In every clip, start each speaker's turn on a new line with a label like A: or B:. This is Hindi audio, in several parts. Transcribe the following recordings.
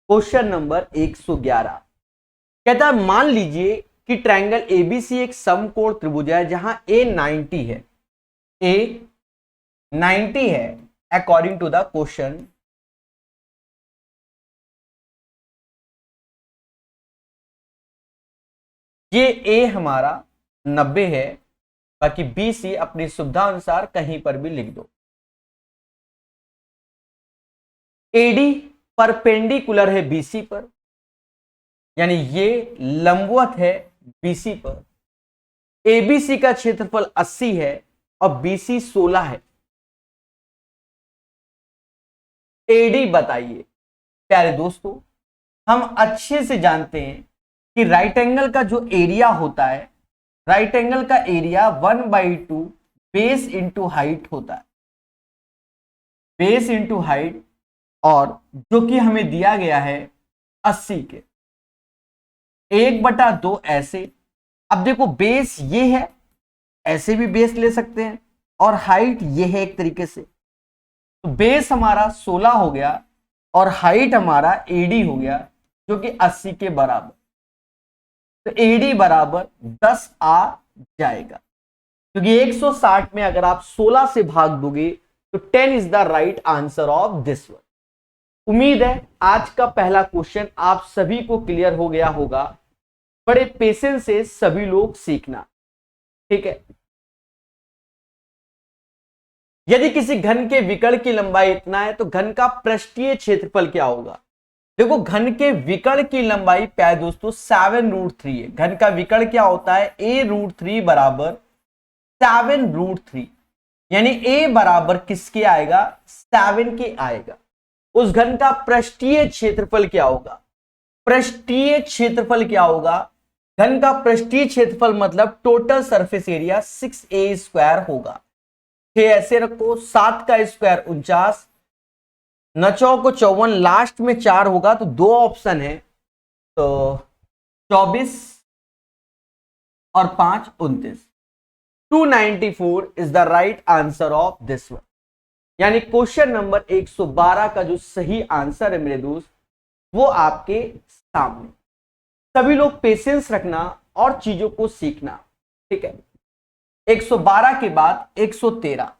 A: क्वेश्चन नंबर 111 कहता है मान लीजिए कि ट्रायंगल एबीसी एक समकोण त्रिभुज है जहां ए 90 है, ए 90 है अकॉर्डिंग टू द क्वेश्चन। ये ए हमारा 90 है, बाकी बी सी अपनी सुविधा अनुसार कहीं पर भी लिख दो। एडी परपेंडिकुलर है बीसी पर, यानी ये लंबवत है बीसी पर। एबीसी का क्षेत्रफल 80 है और बीसी 16 है। एडी बताइए। प्यारे दोस्तों, हम अच्छे से जानते हैं कि राइट एंगल का जो एरिया होता है, राइट एंगल का एरिया 1/2 बेस इंटू हाइट होता है, बेस इंटू हाइट, और जो कि हमें दिया गया है 80 के 1/2 ऐसे। अब देखो बेस ये है, ऐसे भी बेस ले सकते हैं, और हाइट ये है एक तरीके से। तो बेस हमारा 16 हो गया और हाइट हमारा एडी हो गया जो कि 80 के बराबर। तो एडी बराबर 10 आ जाएगा, क्योंकि 160 में अगर आप 16 से भाग दोगे तो 10 is the right answer of this one. उम्मीद है आज का पहला क्वेश्चन आप सभी को क्लियर हो गया होगा। बड़े पेशेंस से सभी लोग सीखना, ठीक है। यदि किसी घन के विकर्ण की लंबाई इतना है तो घन का पृष्ठीय क्षेत्रफल क्या होगा। देखो घन के विकर्ण की लंबाई प्यारे दोस्तों 7√3 है। घन का विकर्ण क्या होता है, a√3 बराबर 7√3, यानी a बराबर किसके आएगा, 7 के आएगा। उस घन का पृष्ठीय क्षेत्रफल क्या होगा, पृष्ठीय क्षेत्रफल क्या होगा, घन का पृष्ठीय क्षेत्रफल मतलब टोटल सरफेस एरिया 6a² होगा। 6 ऐसे रखो, 7 का स्क्वायर 49, 9 को 54, लास्ट में 4 होगा तो 2 ऑप्शन है, तो 24 और 5 29। 294 is the right answer of this one. यानी क्वेश्चन नंबर 112 का जो सही आंसर है मेरे दोस्त वो आपके सामने। सभी लोग पेशेंस रखना और चीजों को सीखना, ठीक है। 112 के बाद 113,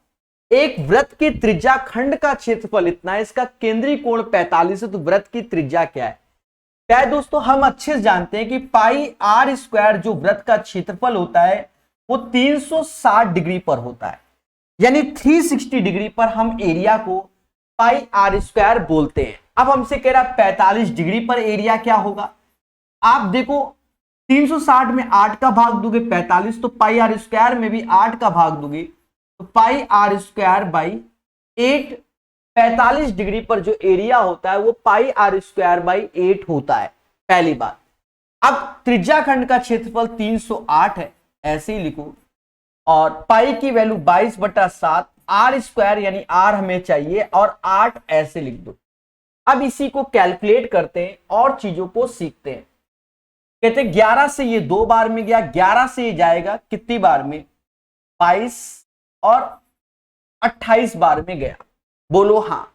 A: एक वृत्त की त्रिज्या खंड का क्षेत्रफल इतना है, इसका केंद्रीय कोण 45 है, तो वृत्त की त्रिज्या क्या है। क्या है दोस्तों, हम अच्छे से जानते हैं कि पाई आर स्क्वायर जो वृत्त का क्षेत्रफल होता है वो 360 डिग्री पर होता है, यानी 360 डिग्री पर हम एरिया को पाई आर स्क्वायर बोलते हैं। अब हमसे कह रहा है 45 डिग्री पर एरिया क्या होगा। आप देखो 360 में 8 का भाग दोगे 45, तो पाई आर स्क्वायर में भी 8 का भाग दोगे तो पाई आर स्क्वायर बाई 8। 45 डिग्री पर जो एरिया होता है वो पाई आर स्क्वायर बाई 8 होता है, पहली बात। अब त्रिज्या खंड का क्षेत्रफल 308 है, ऐसे ही लिखो, और पाई की वैल्यू 22/7, आर स्क्वायर यानी आर हमें चाहिए, और 8 ऐसे लिख दो। अब इसी को कैलकुलेट करते हैं और चीजों को सीखते हैं। कहते हैं 11 से ये 2 बार में गया, 11 से ये जाएगा कितनी बार में, 22 और 28 बार में गया, बोलो हाँ।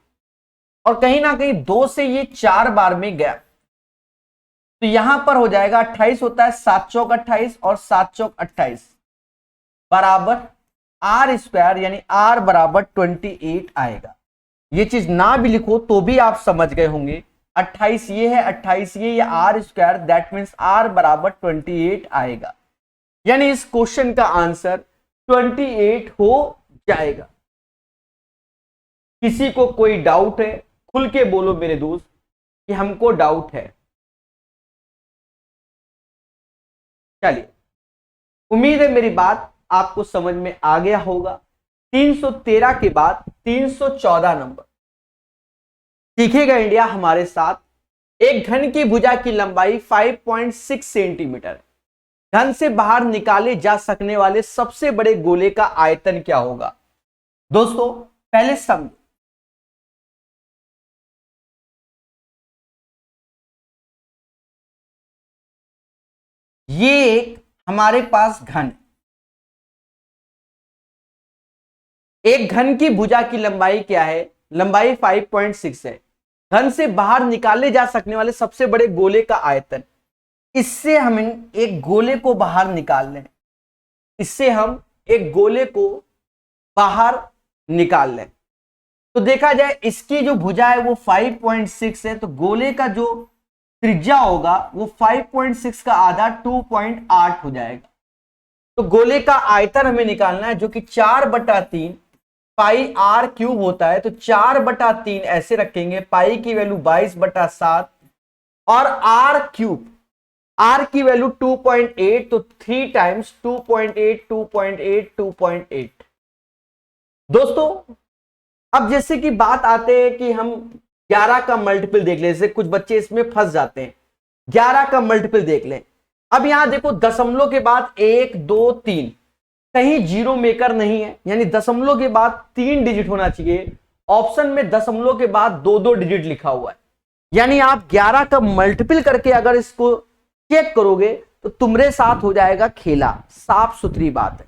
A: और कहीं ना कहीं 2 से ये 4 बार में गया, तो यहां पर हो जाएगा 28 होता है, 7 चौक 28 और 7 चौक 28 बराबर आर स्क्वायर, यानी आर बराबर 28 आएगा। ये चीज ना भी लिखो तो भी आप समझ गए होंगे, 28 ये है, 28 ये R square, that means R बराबर 28 आएगा। यानी इस क्वेश्चन का आंसर 28 हो जाएगा। किसी को कोई डाउट है, खुल के बोलो मेरे दोस्त कि हमको डाउट है। चलिए, उम्मीद है मेरी बात आपको समझ में आ गया होगा। 313 के बाद 314 नंबर, सीखेगा इंडिया हमारे साथ। एक घन की भुजा की लंबाई 5.6 सेंटीमीटर है। घन से बाहर निकाले जा सकने वाले सबसे बड़े गोले का आयतन क्या होगा। दोस्तों पहले समझो, ये एक हमारे पास घन, एक घन की भुजा की लंबाई क्या है, लंबाई 5.6 है। घन से बाहर निकाले जा सकने वाले सबसे बड़े गोले का आयतन, इससे हम एक गोले को बाहर निकाल लें, इससे हम एक गोले को बाहर निकाल लें तो देखा जाए इसकी जो भुजा है वो 5.6 है, तो गोले का जो त्रिज्या होगा वो 5.6 का आधा 2.8 हो जाएगा। तो गोले का आयतन हमें निकालना है जो कि 4/3 पाई आर क्यूब होता है, तो 4/3 ऐसे रखेंगे, पाई की वैल्यू 22/7 और आर क्यूब, आर की वैल्यू 2.8, तो 3 टाइम्स 2.8 2.8 2.8। दोस्तों अब जैसे कि बात आते हैं कि हम 11 का मल्टीपल देख लें, जैसे कुछ बच्चे इसमें फंस जाते हैं, 11 का मल्टीपल देख लें। अब यहां देखो दशमलव के बाद 1 2 3 कहीं जीरो मेकर नहीं है, यानी दशमलव के बाद 3 डिजिट होना चाहिए। ऑप्शन में दशमलव के बाद 2 डिजिट लिखा हुआ है, यानी आप 11 का मल्टीपल करके अगर इसको चेक करोगे तो तुम्हारे साथ हो जाएगा खेला। साफ सुथरी बात है,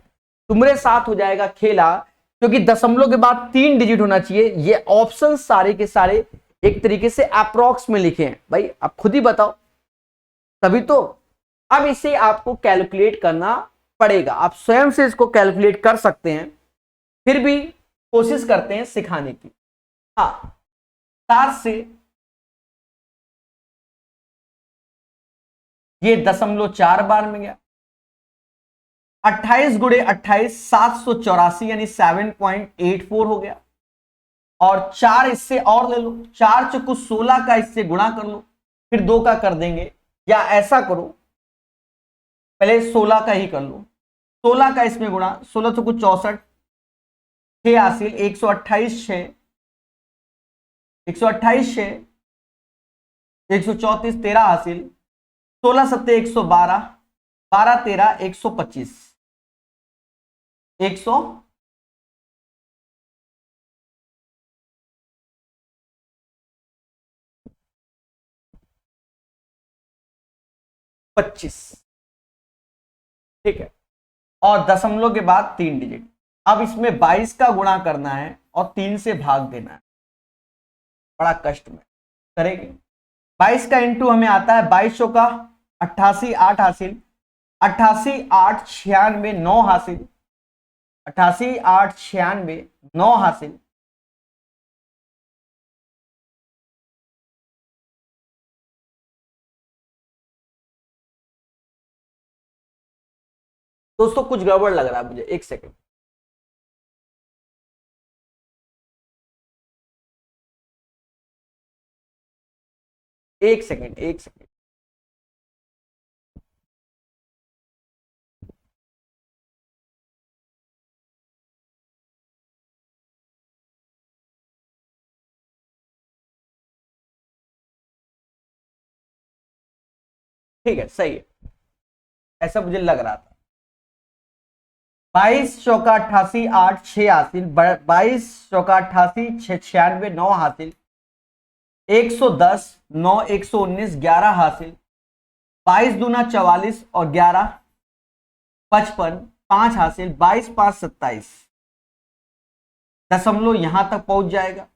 A: तुम्हारे साथ हो जाएगा खेला, क्योंकि दशमलव के बाद 3 डिजिट होना चाहिए। ये ऑप्शन सारे के सारे एक तरीके से अप्रोक्स में लिखे हैं, भाई आप खुद ही बताओ, तभी तो। अब इसे आपको कैलकुलेट करना पड़ेगा, आप स्वयं से इसको कैलकुलेट कर सकते हैं, फिर भी कोशिश करते हैं सिखाने की। हाँ, 7 से ये 0.4 बार में गया, 28 गुणे 28 784 यानी 7.84 हो गया, और 4 इससे और ले लो, 4 चुकू 16 का इससे गुणा कर लो, फिर 2 का कर देंगे, या ऐसा करो पहले 16 का ही कर लो, 16 का इसमें गुणा, 16 चुकू 64, 6 हासिल, 128 6, 128 6, 134 13 हासिल, 16 सत्ते 112, 12 13 125, 125। ठीक है, और दशमलव के बाद 3 डिजिट। अब इसमें 22 का गुणा करना है और 3 से भाग देना है, बड़ा कष्ट में करेंगे। 22 का इंटू हमें आता है 22 का 88 8 हासिल, 88 8 96 9 हासिल, 88 8 96 9 हासिल, दोस्तों कुछ गड़बड़ लग रहा है मुझे, एक सेकंड। एक सेकंड एक सेकंड। ठीक है, सही है, ऐसा मुझे लग रहा था। 22 चौका 88 8 6 हासिल, 22 चौका 88 6 96 9 हासिल, 110 9 119 11 हासिल, 22 दूना 44 और 11 55 5 हासिल, 22 5 27, दशमलव यहां तक पहुंच जाएगा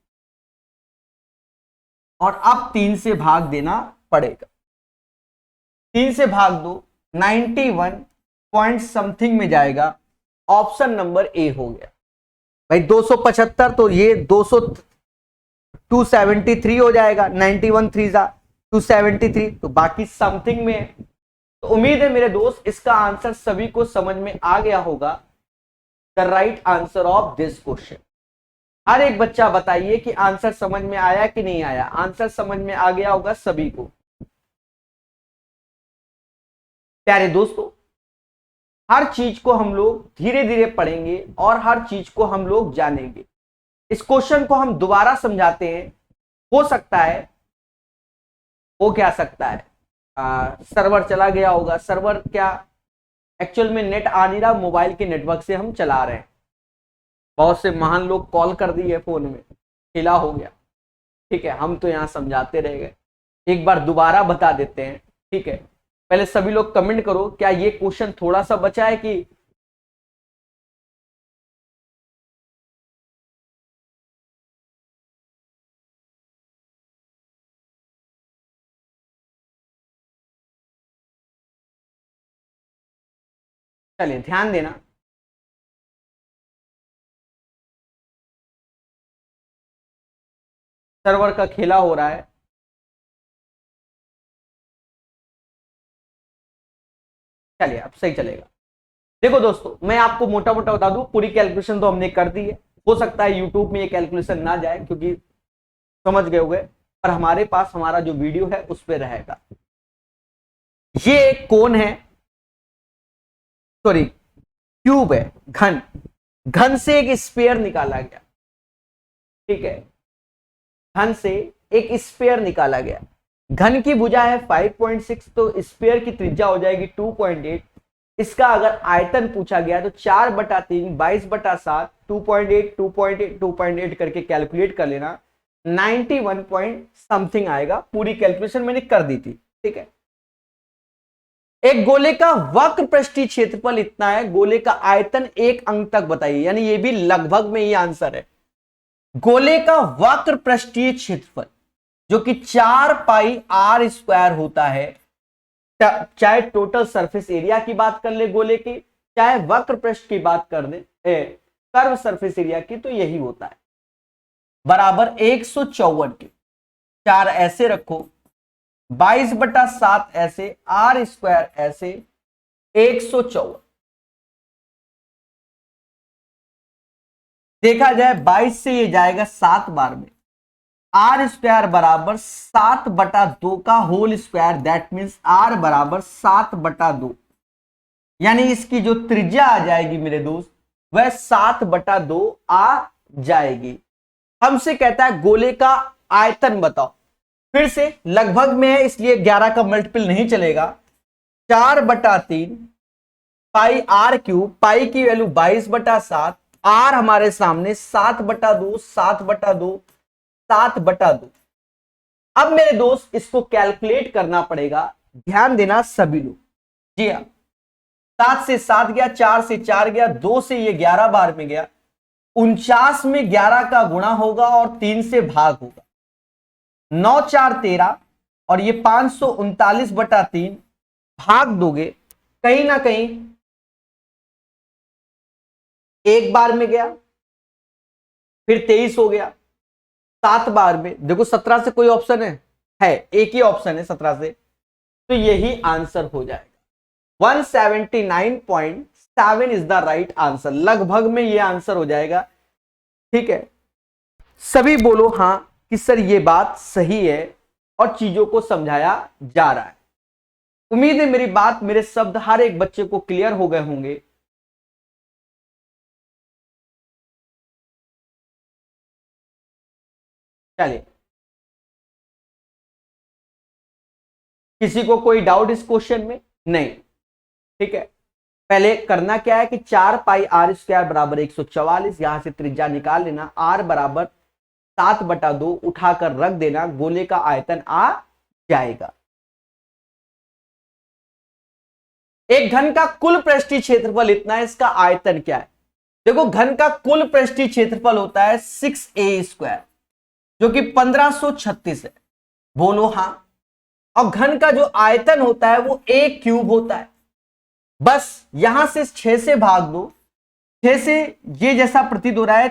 A: और अब 3 से भाग देना पड़ेगा। 3 से भाग दो, 91 पॉइंट समथिंग में जाएगा, ऑप्शन नंबर ए हो गया। भाई 275 तो ये 273 हो जाएगा, 91 3 273, तो बाकी समथिंग में है। तो उम्मीद है मेरे दोस्त इसका आंसर सभी को समझ में आ गया होगा, the right answer of this question. हर एक बच्चा बताइए कि आंसर समझ में आया कि नहीं आया, आंसर समझ में आ गया होगा सभी को। प्यारे दोस्तों, हर चीज को हम लोग धीरे धीरे पढ़ेंगे और हर चीज को हम लोग जानेंगे। इस क्वेश्चन को हम दोबारा समझाते हैं, हो सकता है, हो क्या सकता है, सर्वर चला गया होगा, सर्वर क्या एक्चुअल में नेट आ नहीं रहा, मोबाइल के नेटवर्क से हम चला रहे हैं। बहुत से महान लोग कॉल कर दिए फोन में, खेला हो गया। ठीक है, हम तो यहाँ समझाते रह गए, एक बार दोबारा बता देते हैं। ठीक है, पहले सभी लोग कमेंट करो, क्या ये क्वेश्चन थोड़ा सा बचा है कि चलिए ध्यान देना, सर्वर का खेला हो रहा है। चलिए अब सही चलेगा। देखो दोस्तों, मैं आपको मोटा मोटा बता दूं, पूरी कैलकुलेशन तो हमने कर दी है। हो सकता है यूट्यूब में ये कैलकुलेशन ना जाए क्योंकि समझ गए होंगे, पर हमारे पास हमारा जो वीडियो है उस पर रहेगा। ये एक कोन है, सॉरी क्यूब है, घन, घन से एक स्फीयर निकाला गया, ठीक है, घन से एक स्फीयर निकाला गया। घन की भुजा है 5.6, तो स्फीयर की त्रिज्या हो जाएगी 2.8। इसका अगर आयतन पूछा गया तो 4/3 22/7 2.8 2.8 2.8 करके कैलकुलेट कर लेना, 91 पॉइंट समथिंग आएगा। पूरी कैलकुलेशन मैंने कर दी थी, ठीक है। एक गोले का वक्र पृष्ठीय क्षेत्रफल इतना है, गोले का आयतन एक अंक तक बताइए, यानी ये भी लगभग में ये आंसर है। गोले का वक्र पृष्ठीय क्षेत्रफल जो कि 4πr² होता है, चाहे टोटल सरफेस एरिया की बात कर ले गोले की, चाहे वक्र पृष्ठ की बात कर दे कर्व सरफेस एरिया की, तो यही होता है बराबर 154 के। 4 ऐसे रखो, 22/7 ऐसे, r² ऐसे, 154 देखा जाए 22 से ये जाएगा 7 बार में, r² बराबर 7/2 का whole square, that means r बराबर 7/2, यानी इसकी जो त्रिज्या आ जाएगी मेरे दोस्त वह 7/2 आ जाएगी। हमसे कहता है गोले का आयतन बताओ, फिर से लगभग में है इसलिए 11 का मल्टीपल नहीं चलेगा। 4/3 पाई r³, पाई की वैल्यू 22/7, r हमारे सामने 7/2 7/2 7/2। अब मेरे दोस्त इसको कैलकुलेट करना पड़ेगा, ध्यान देना सभी लोग। जी हाँ, 7 से 7 गया, 4 से 4 गया, 2 से ये 11 बार में गया, 49 में 11 का गुणा होगा और 3 से भाग होगा, 9 4 13 और ये 539/3 भाग दोगे, कहीं ना कहीं एक बार में गया, फिर 23 हो गया, 7 बार में, देखो 17 से कोई ऑप्शन है एक ही ऑप्शन है 17 से, तो यही आंसर हो जाएगा। 179.7 इज द राइट आंसर, लगभग में ये आंसर हो जाएगा, ठीक है। सभी बोलो हां कि सर ये बात सही है और चीजों को समझाया जा रहा है। उम्मीद है मेरी बात, मेरे शब्द हर एक बच्चे को क्लियर हो गए होंगे। चलिए, किसी को कोई डाउट इस क्वेश्चन में? नहीं, ठीक है। पहले करना क्या है कि 4πr² बराबर 144, यहां से त्रिज्या निकाल लेना, r बराबर 7/2 उठाकर रख देना, गोले का आयतन आ जाएगा। एक घन का कुल पृष्ठीय क्षेत्रफल इतना है, इसका आयतन क्या है? देखो घन का कुल पृष्ठीय क्षेत्रफल होता है 6a² जो कि 1536 है, बोलो हां। और घन का जो आयतन होता है वो a³ होता है। बस यहां से 6 से भाग दो, 6 से ये जैसा प्रतीत हो रहा है,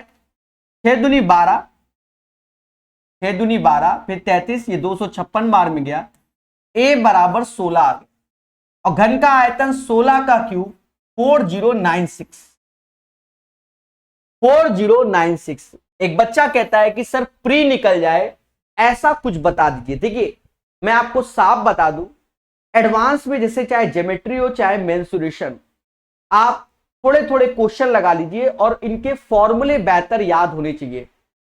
A: 6 दूनी 12, 6 दूनी 12, फिर 33, ये 256 बार में गया, a बराबर 16 आ गया। और घन का आयतन 16 का क्यूब 4096। एक बच्चा कहता है कि सर प्री निकल जाए, ऐसा कुछ बता दीजिए। देखिए मैं आपको साफ बता दूं, एडवांस में जैसे चाहे ज्योमेट्री हो चाहे मेंसुरेशन, आप थोड़े थोड़े क्वेश्चन लगा लीजिए और इनके फॉर्मूले बेहतर याद होने चाहिए,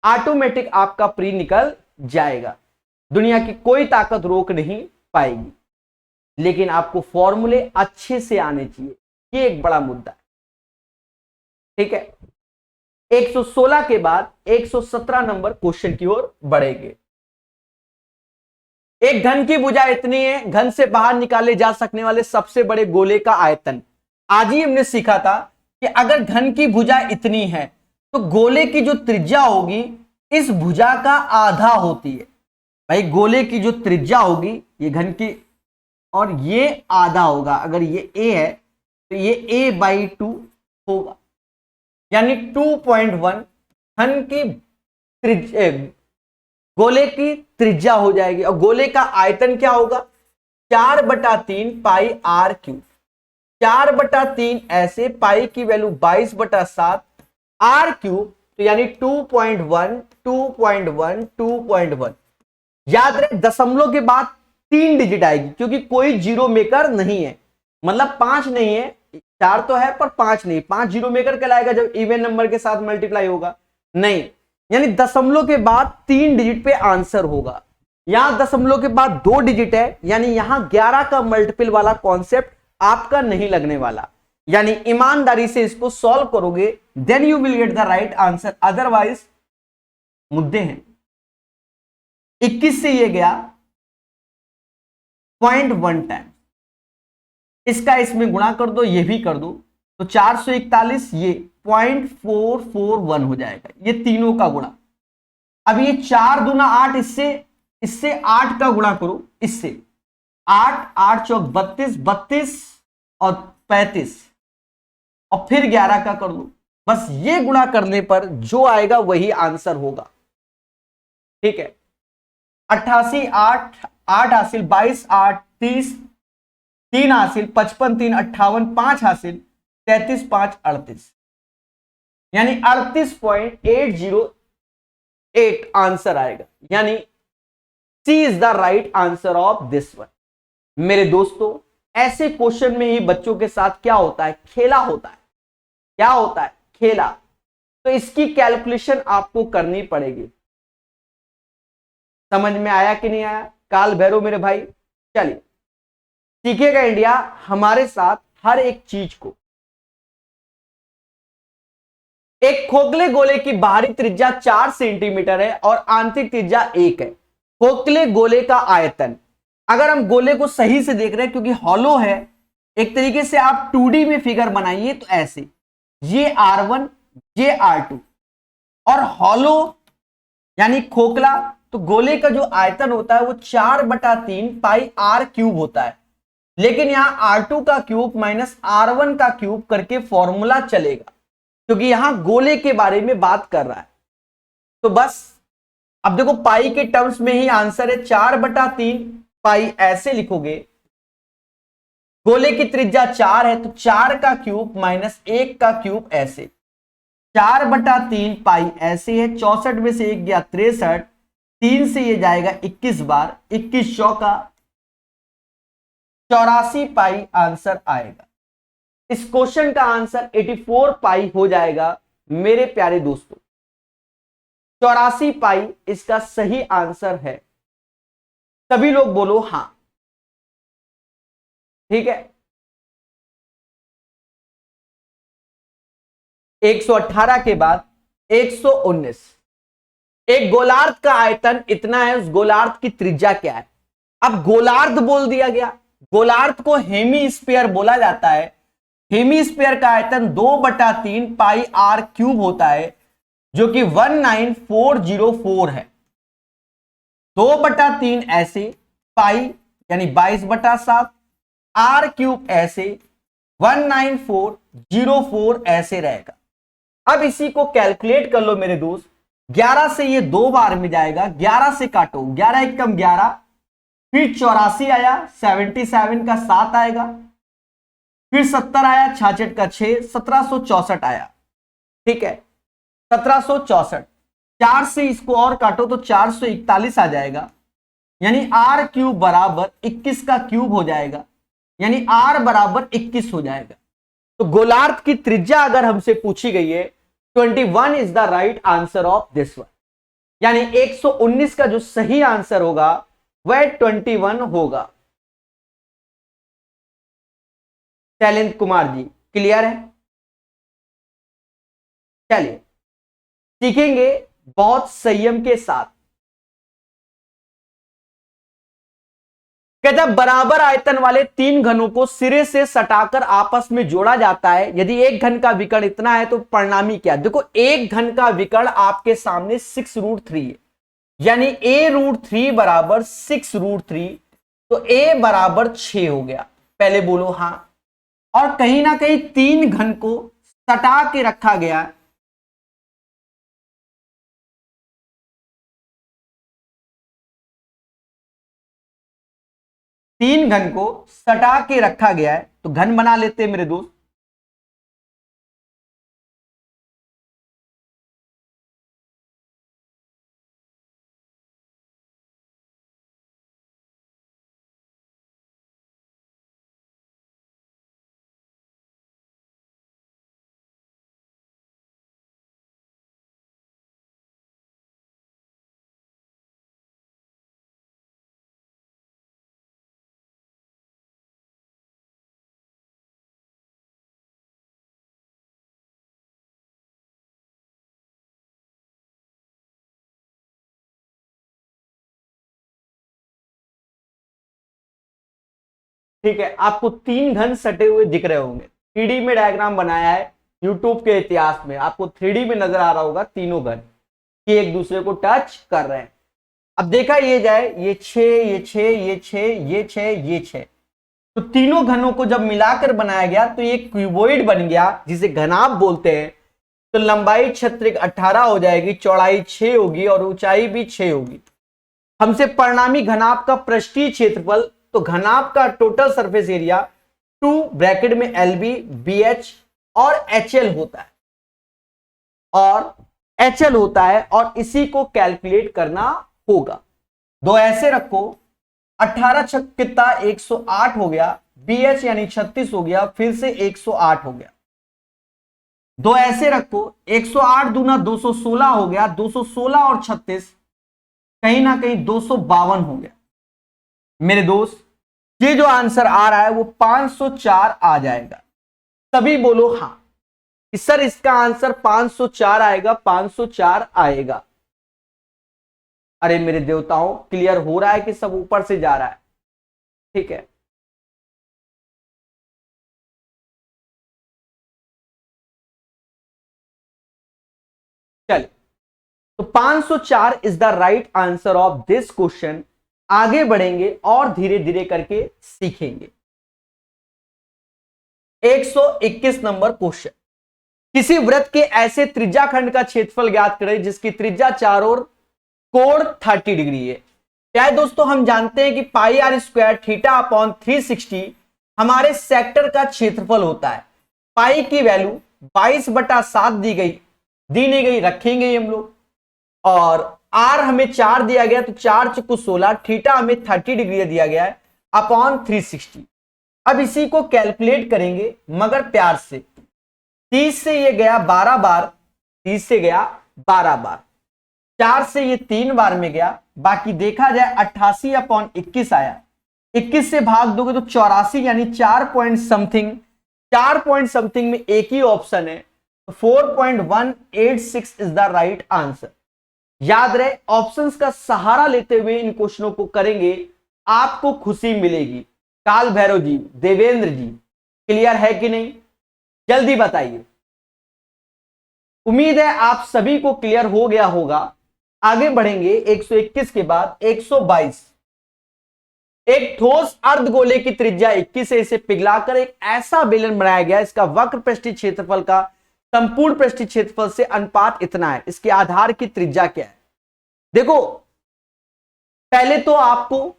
A: ऑटोमेटिक आपका प्री निकल जाएगा। दुनिया की कोई ताकत रोक नहीं पाएगी, लेकिन आपको फॉर्मूले अच्छे से आने चाहिए, ये एक बड़ा मुद्दा है, ठीक है। 116 के बाद 117 नंबर क्वेश्चन की ओर बढ़ेंगे। एक घन की भुजा इतनी है, घन से बाहर निकाले जा सकने वाले सबसे बड़े गोले का आयतन। आज ही हमने सीखा था कि अगर घन की भुजा इतनी है तो गोले की जो त्रिज्या होगी इस भुजा का आधा होती है। भाई गोले की जो त्रिज्या होगी ये घन की, और ये आधा होगा। अगर ये a है तो ये a/2 होगा, यानी 2.1 घन की गोले की त्रिज्या हो जाएगी। और गोले का आयतन क्या होगा, 4/3 पाई आर क्यूब। 4/3 ऐसे, पाई की वैल्यू 22/7 आर क्यूब, तो यानी 2.1 2.1 2.1। याद रहे दशमलव के बाद 3 डिजिट आएगी, क्योंकि कोई जीरो मेकर नहीं है, मतलब 5 नहीं है, 4 तो है पर 5 नहीं। 5 जीरो मेकर कहलाएगा जब इवन नंबर के साथ मल्टीप्लाई होगा, नहीं, यानी दशमलव के बाद 3 डिजिट पे आंसर होगा। यहां दशमलव के बाद 2 डिजिट है, यानी यहां 11 का मल्टीपल वाला कॉन्सेप्ट आपका नहीं लगने वाला। यानी ईमानदारी से इसको सॉल्व करोगे, then you will get the right answer, otherwise मुद्दे हैं। 21 से ये गया 0.1 टाइम, इसका इसमें गुणा कर दो, ये भी कर दो, तो 441, ये 0.441 हो जाएगा, ये तीनों का गुणा। अब ये 4 दूना 8, इससे 8 का गुणा करो, इससे 8 8 चौक 32, 32 और 35, और फिर 11 का कर लो। बस ये गुणा करने पर जो आएगा वही आंसर होगा। ठीक है, 88 8 8 हासिल, 22 8 30, 3 हासिल, 55 3 58, 5 हासिल, 33 5 38, यानी 38.808 आंसर आएगा। यानी C is the right answer of this one. मेरे दोस्तों, ऐसे क्वेश्चन में ही बच्चों के साथ क्या होता है, खेला होता है। क्या होता है, खेला। तो इसकी कैलकुलेशन आपको करनी पड़ेगी। समझ में आया कि नहीं आया, काल भैरव मेरे भाई? चलिए, सीखेगा इंडिया हमारे साथ हर एक चीज को। एक खोखले गोले की बाहरी त्रिज्या 4 सेंटीमीटर है और आंतरिक त्रिज्या 1 है। खोखले गोले का आयतन, अगर हम गोले को सही से देख रहे हैं क्योंकि हॉलो है, एक तरीके से आप 2D में फिगर बनाइए तो ऐसे, ये R1 ये R2 और हॉलो यानी खोखला, तो गोले का जो आयतन होता है वो 4/3 पाई R क्यूब होता है। लेकिन यहां R2 का क्यूब माइनस R1 का क्यूब करके फॉर्मूला चलेगा, क्योंकि यहां गोले के बारे में बात कर रहा है। तो बस अब देखो, पाई के टर्म्स में ही आंसर है, 4/3 पाई ऐसे लिखोगे, गोले की त्रिज्या 4 है तो 4 का क्यूब माइनस 1 का क्यूब ऐसे, 4/3 पाई ऐसे है, 64 में से 1 गया 63, 3 से ये जाएगा 21 बार, 21 चौका 84 पाई आंसर आएगा। इस क्वेश्चन का आंसर 84 पाई हो जाएगा मेरे प्यारे दोस्तों। 84 पाई इसका सही आंसर है। सभी लोग बोलो हां। ठीक है, 118 के बाद 119। एक गोलार्ध का आयतन इतना है, उस गोलार्ध की त्रिज्या क्या है? अब गोलार्ध बोल दिया गया, गोलार्ध को हेमीस्फीयर बोला जाता है। हेमीस्फीयर का आयतन 2/3 पाई R क्यूब होता है, जो कि 19404 है। 2/3 ऐसे, पाई यानी 22/7, R क्यूब ऐसे, 19404 ऐसे रहेगा। अब इसी को कैलकुलेट कर लो मेरे दोस्त। 11 से ये 2 बार में जाएगा, 11 से काटो, 11 एकम 11, फिर 84 आया, 77 का 7 आएगा, फिर 70 आया, 66 का 6, 1764 आया। ठीक है, 1764, 4 से इसको और काटो तो 441 आ जाएगा, यानी R क्यूब बराबर 21 का क्यूब हो जाएगा, यानी R बराबर 21 हो जाएगा। तो गोलार्ध की त्रिज्या अगर हमसे पूछी गई है, 21 is the right answer of this one, यानी 119 का जो सही आंसर होगा वह 21 होगा। शैलेंद्र कुमार जी क्लियर है? चलिए सीखेंगे बहुत संयम के साथ। कहता है बराबर आयतन वाले 3 घनों को सिरे से सटाकर आपस में जोड़ा जाता है। यदि एक घन का विकर्ण इतना है तो परिणामी क्या? देखो, एक घन का विकर्ण आपके सामने 6√3 है, यानी a√3 बराबर 6√3, तो a बराबर 6 हो गया। पहले बोलो हां। और कहीं ना कहीं 3 घन को सटा के रखा गया है। तीन घन को सटा के रखा गया है, तो घन बना लेते हैं मेरे दोस्त। ठीक है, आपको 3 घन सटे हुए दिख रहे होंगे, 3D में डायग्राम बनाया है यूट्यूब के इतिहास में, आपको 3D में नजर आ रहा होगा तीनों घन कि एक दूसरे को टच कर रहे हैं। अब देखा ये जाए, ये 6, ये 6, ये 6, ये 6, ये 6, तो तीनों घनों को जब मिलाकर बनाया गया तो ये क्यूबॉइड बन गया जिसे घनाभ बोलते हैं। तो लंबाई क्षेत्रफल 18 हो जाएगी, चौड़ाई 6 होगी और ऊंचाई भी 6 होगी। हमसे परिणामी घनाभ का पृष्ठीय क्षेत्रफल, तो घनाभ का टोटल सरफेस एरिया 2 ब्रैकेट में LB, BH और HL होता है, और इसी को कैलकुलेट करना होगा। दो ऐसे रखो, 18 छक कितना 108 हो गया, BH यानी 36 हो गया, फिर से 108 हो गया। दो ऐसे रखो, 108 दूना 216 हो गया, 216 और 36 कहीं ना कहीं 252 हो गया। मेरे दोस्त ये जो आंसर आ रहा है वो 504 आ जाएगा। तभी बोलो हां कि सर इसका आंसर 504 आएगा, 504 आएगा। अरे मेरे देवताओं, क्लियर हो रहा है कि सब ऊपर से जा रहा है? ठीक है, चल, तो 504 is the right answer of this question. आगे बढ़ेंगे और धीरे धीरे करके सीखेंगे। 121 नंबर क्वेश्चन, किसी वृत्त के ऐसे त्रिज्याखंड का क्षेत्रफल ज्ञात करें जिसकी त्रिज्या चारों ओर कोण 30 डिग्री है। क्या है दोस्तों, हम जानते हैं कि पाई आर स्क्वायर थीटा अपॉन 360 हमारे सेक्टर का क्षेत्रफल होता है। पाई की वैल्यू 22/7 दी नहीं गई, रखेंगे हम लोग, और आर हमें 4 दिया गया, तो 4 चुकू 16, थीटा हमें 30 डिग्री दिया गया है अपॉन 360। अब इसी को कैलकुलेट करेंगे मगर प्यार से। 30 से ये गया 12 बार, 30 से गया 12 बार, 4 से ये 3 बार में गया, बाकी देखा जाए 88/21 आया। 21 से भाग दोगे तो 84 यानी 4 पॉइंट समथिंग, 4 पॉइंट समथिंग में एक ही ऑप्शन है, 4.186 इज द राइट आंसर। याद रहे, ऑप्शंस का सहारा लेते हुए इन क्वेश्चनों को करेंगे, आपको खुशी मिलेगी। काल भैरव जी, देवेंद्र जी, क्लियर है कि नहीं? जल्दी बताइए। उम्मीद है आप सभी को क्लियर हो गया होगा। आगे बढ़ेंगे 121 के बाद 122। एक ठोस अर्धगोले की त्रिज्या 21 है, इसे पिघलाकर एक ऐसा बेलन बनाया गया, इसका वक्र पृष्ठीय क्षेत्रफल का संपूर्ण पृष्ठीय क्षेत्रफल से अनुपात इतना है, इसके आधार की त्रिज्या क्या है? देखो, पहले तो आपको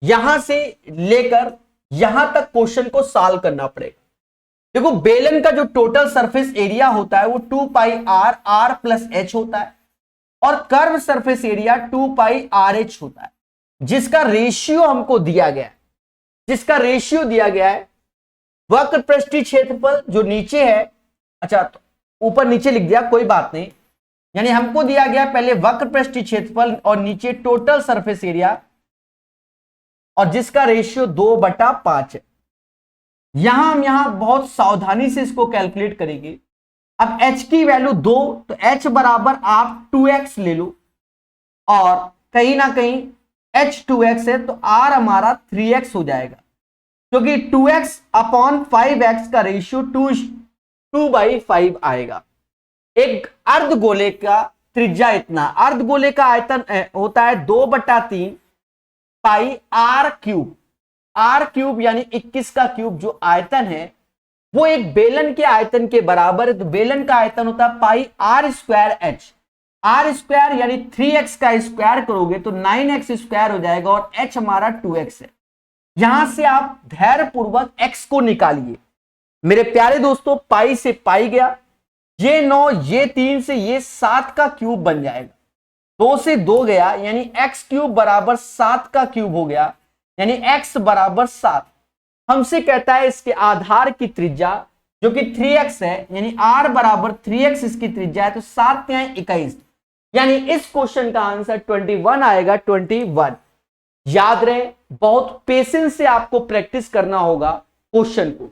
A: यहां से लेकर यहां तक क्वेश्चन को सॉल्व करना पड़ेगा। देखो, बेलन का जो टोटल सरफेस एरिया होता है वो 2 पाई आर आर प्लस एच होता है, और कर्व सरफेस एरिया 2 पाई आर एच होता है, जिसका रेशियो हमको दिया गया है, वक्र पृष्ठीय क्षेत्रफल जो नीचे है, अच्छा तो ऊपर नीचे लिख दिया, कोई बात नहीं, यानी हमको दिया गया पहले वक्र पृष्ठीय क्षेत्रफल और नीचे टोटल सरफेस एरिया, और जिसका रेशियो 2/5 है। हम बहुत सावधानी से इसको कैलकुलेट करेंगे। अब h की वैल्यू 2, तो h बराबर आप 2x ले लो, और कहीं ना कहीं h 2x है, तो r हमारा 3x हो जाएगा, क्योंकि 2x अपॉन 5x का रेशियो 2/5 आएगा। एक अर्धगोले का त्रिज्या इतना, अर्धगोले का आयतन होता है 2/3 पाई r क्यूब, यानी 21 का क्यूब जो आयतन है वो एक बेलन के आयतन के बराबर है। तो बेलन का आयतन होता है pi are square h. R square यानी 3x का स्क्वायर करोगे तो 9x स्क्वायर हो जाएगा और h हमारा 2x है। यहां से आप धैर्य पूर्वक x को निकालिए मेरे प्यारे दोस्तों। पाई से पाई गया, ये 9, ये 3 से ये 7 का क्यूब बन जाएगा। 2 से 2 गया यानी x क्यूब बराबर 7 का क्यूब हो गया, यानी x बराबर 7। हमसे कहता है इसके आधार की त्रिज्या जो कि 3x है, यानी r बराबर 3x इसकी त्रिज्या है, तो 7 × 21, यानी इस क्वेश्चन का आंसर 21 आएगा। 21 याद रहे, बहुत पेशेंस से आपको प्रैक्टिस करना होगा क्वेश्चन को।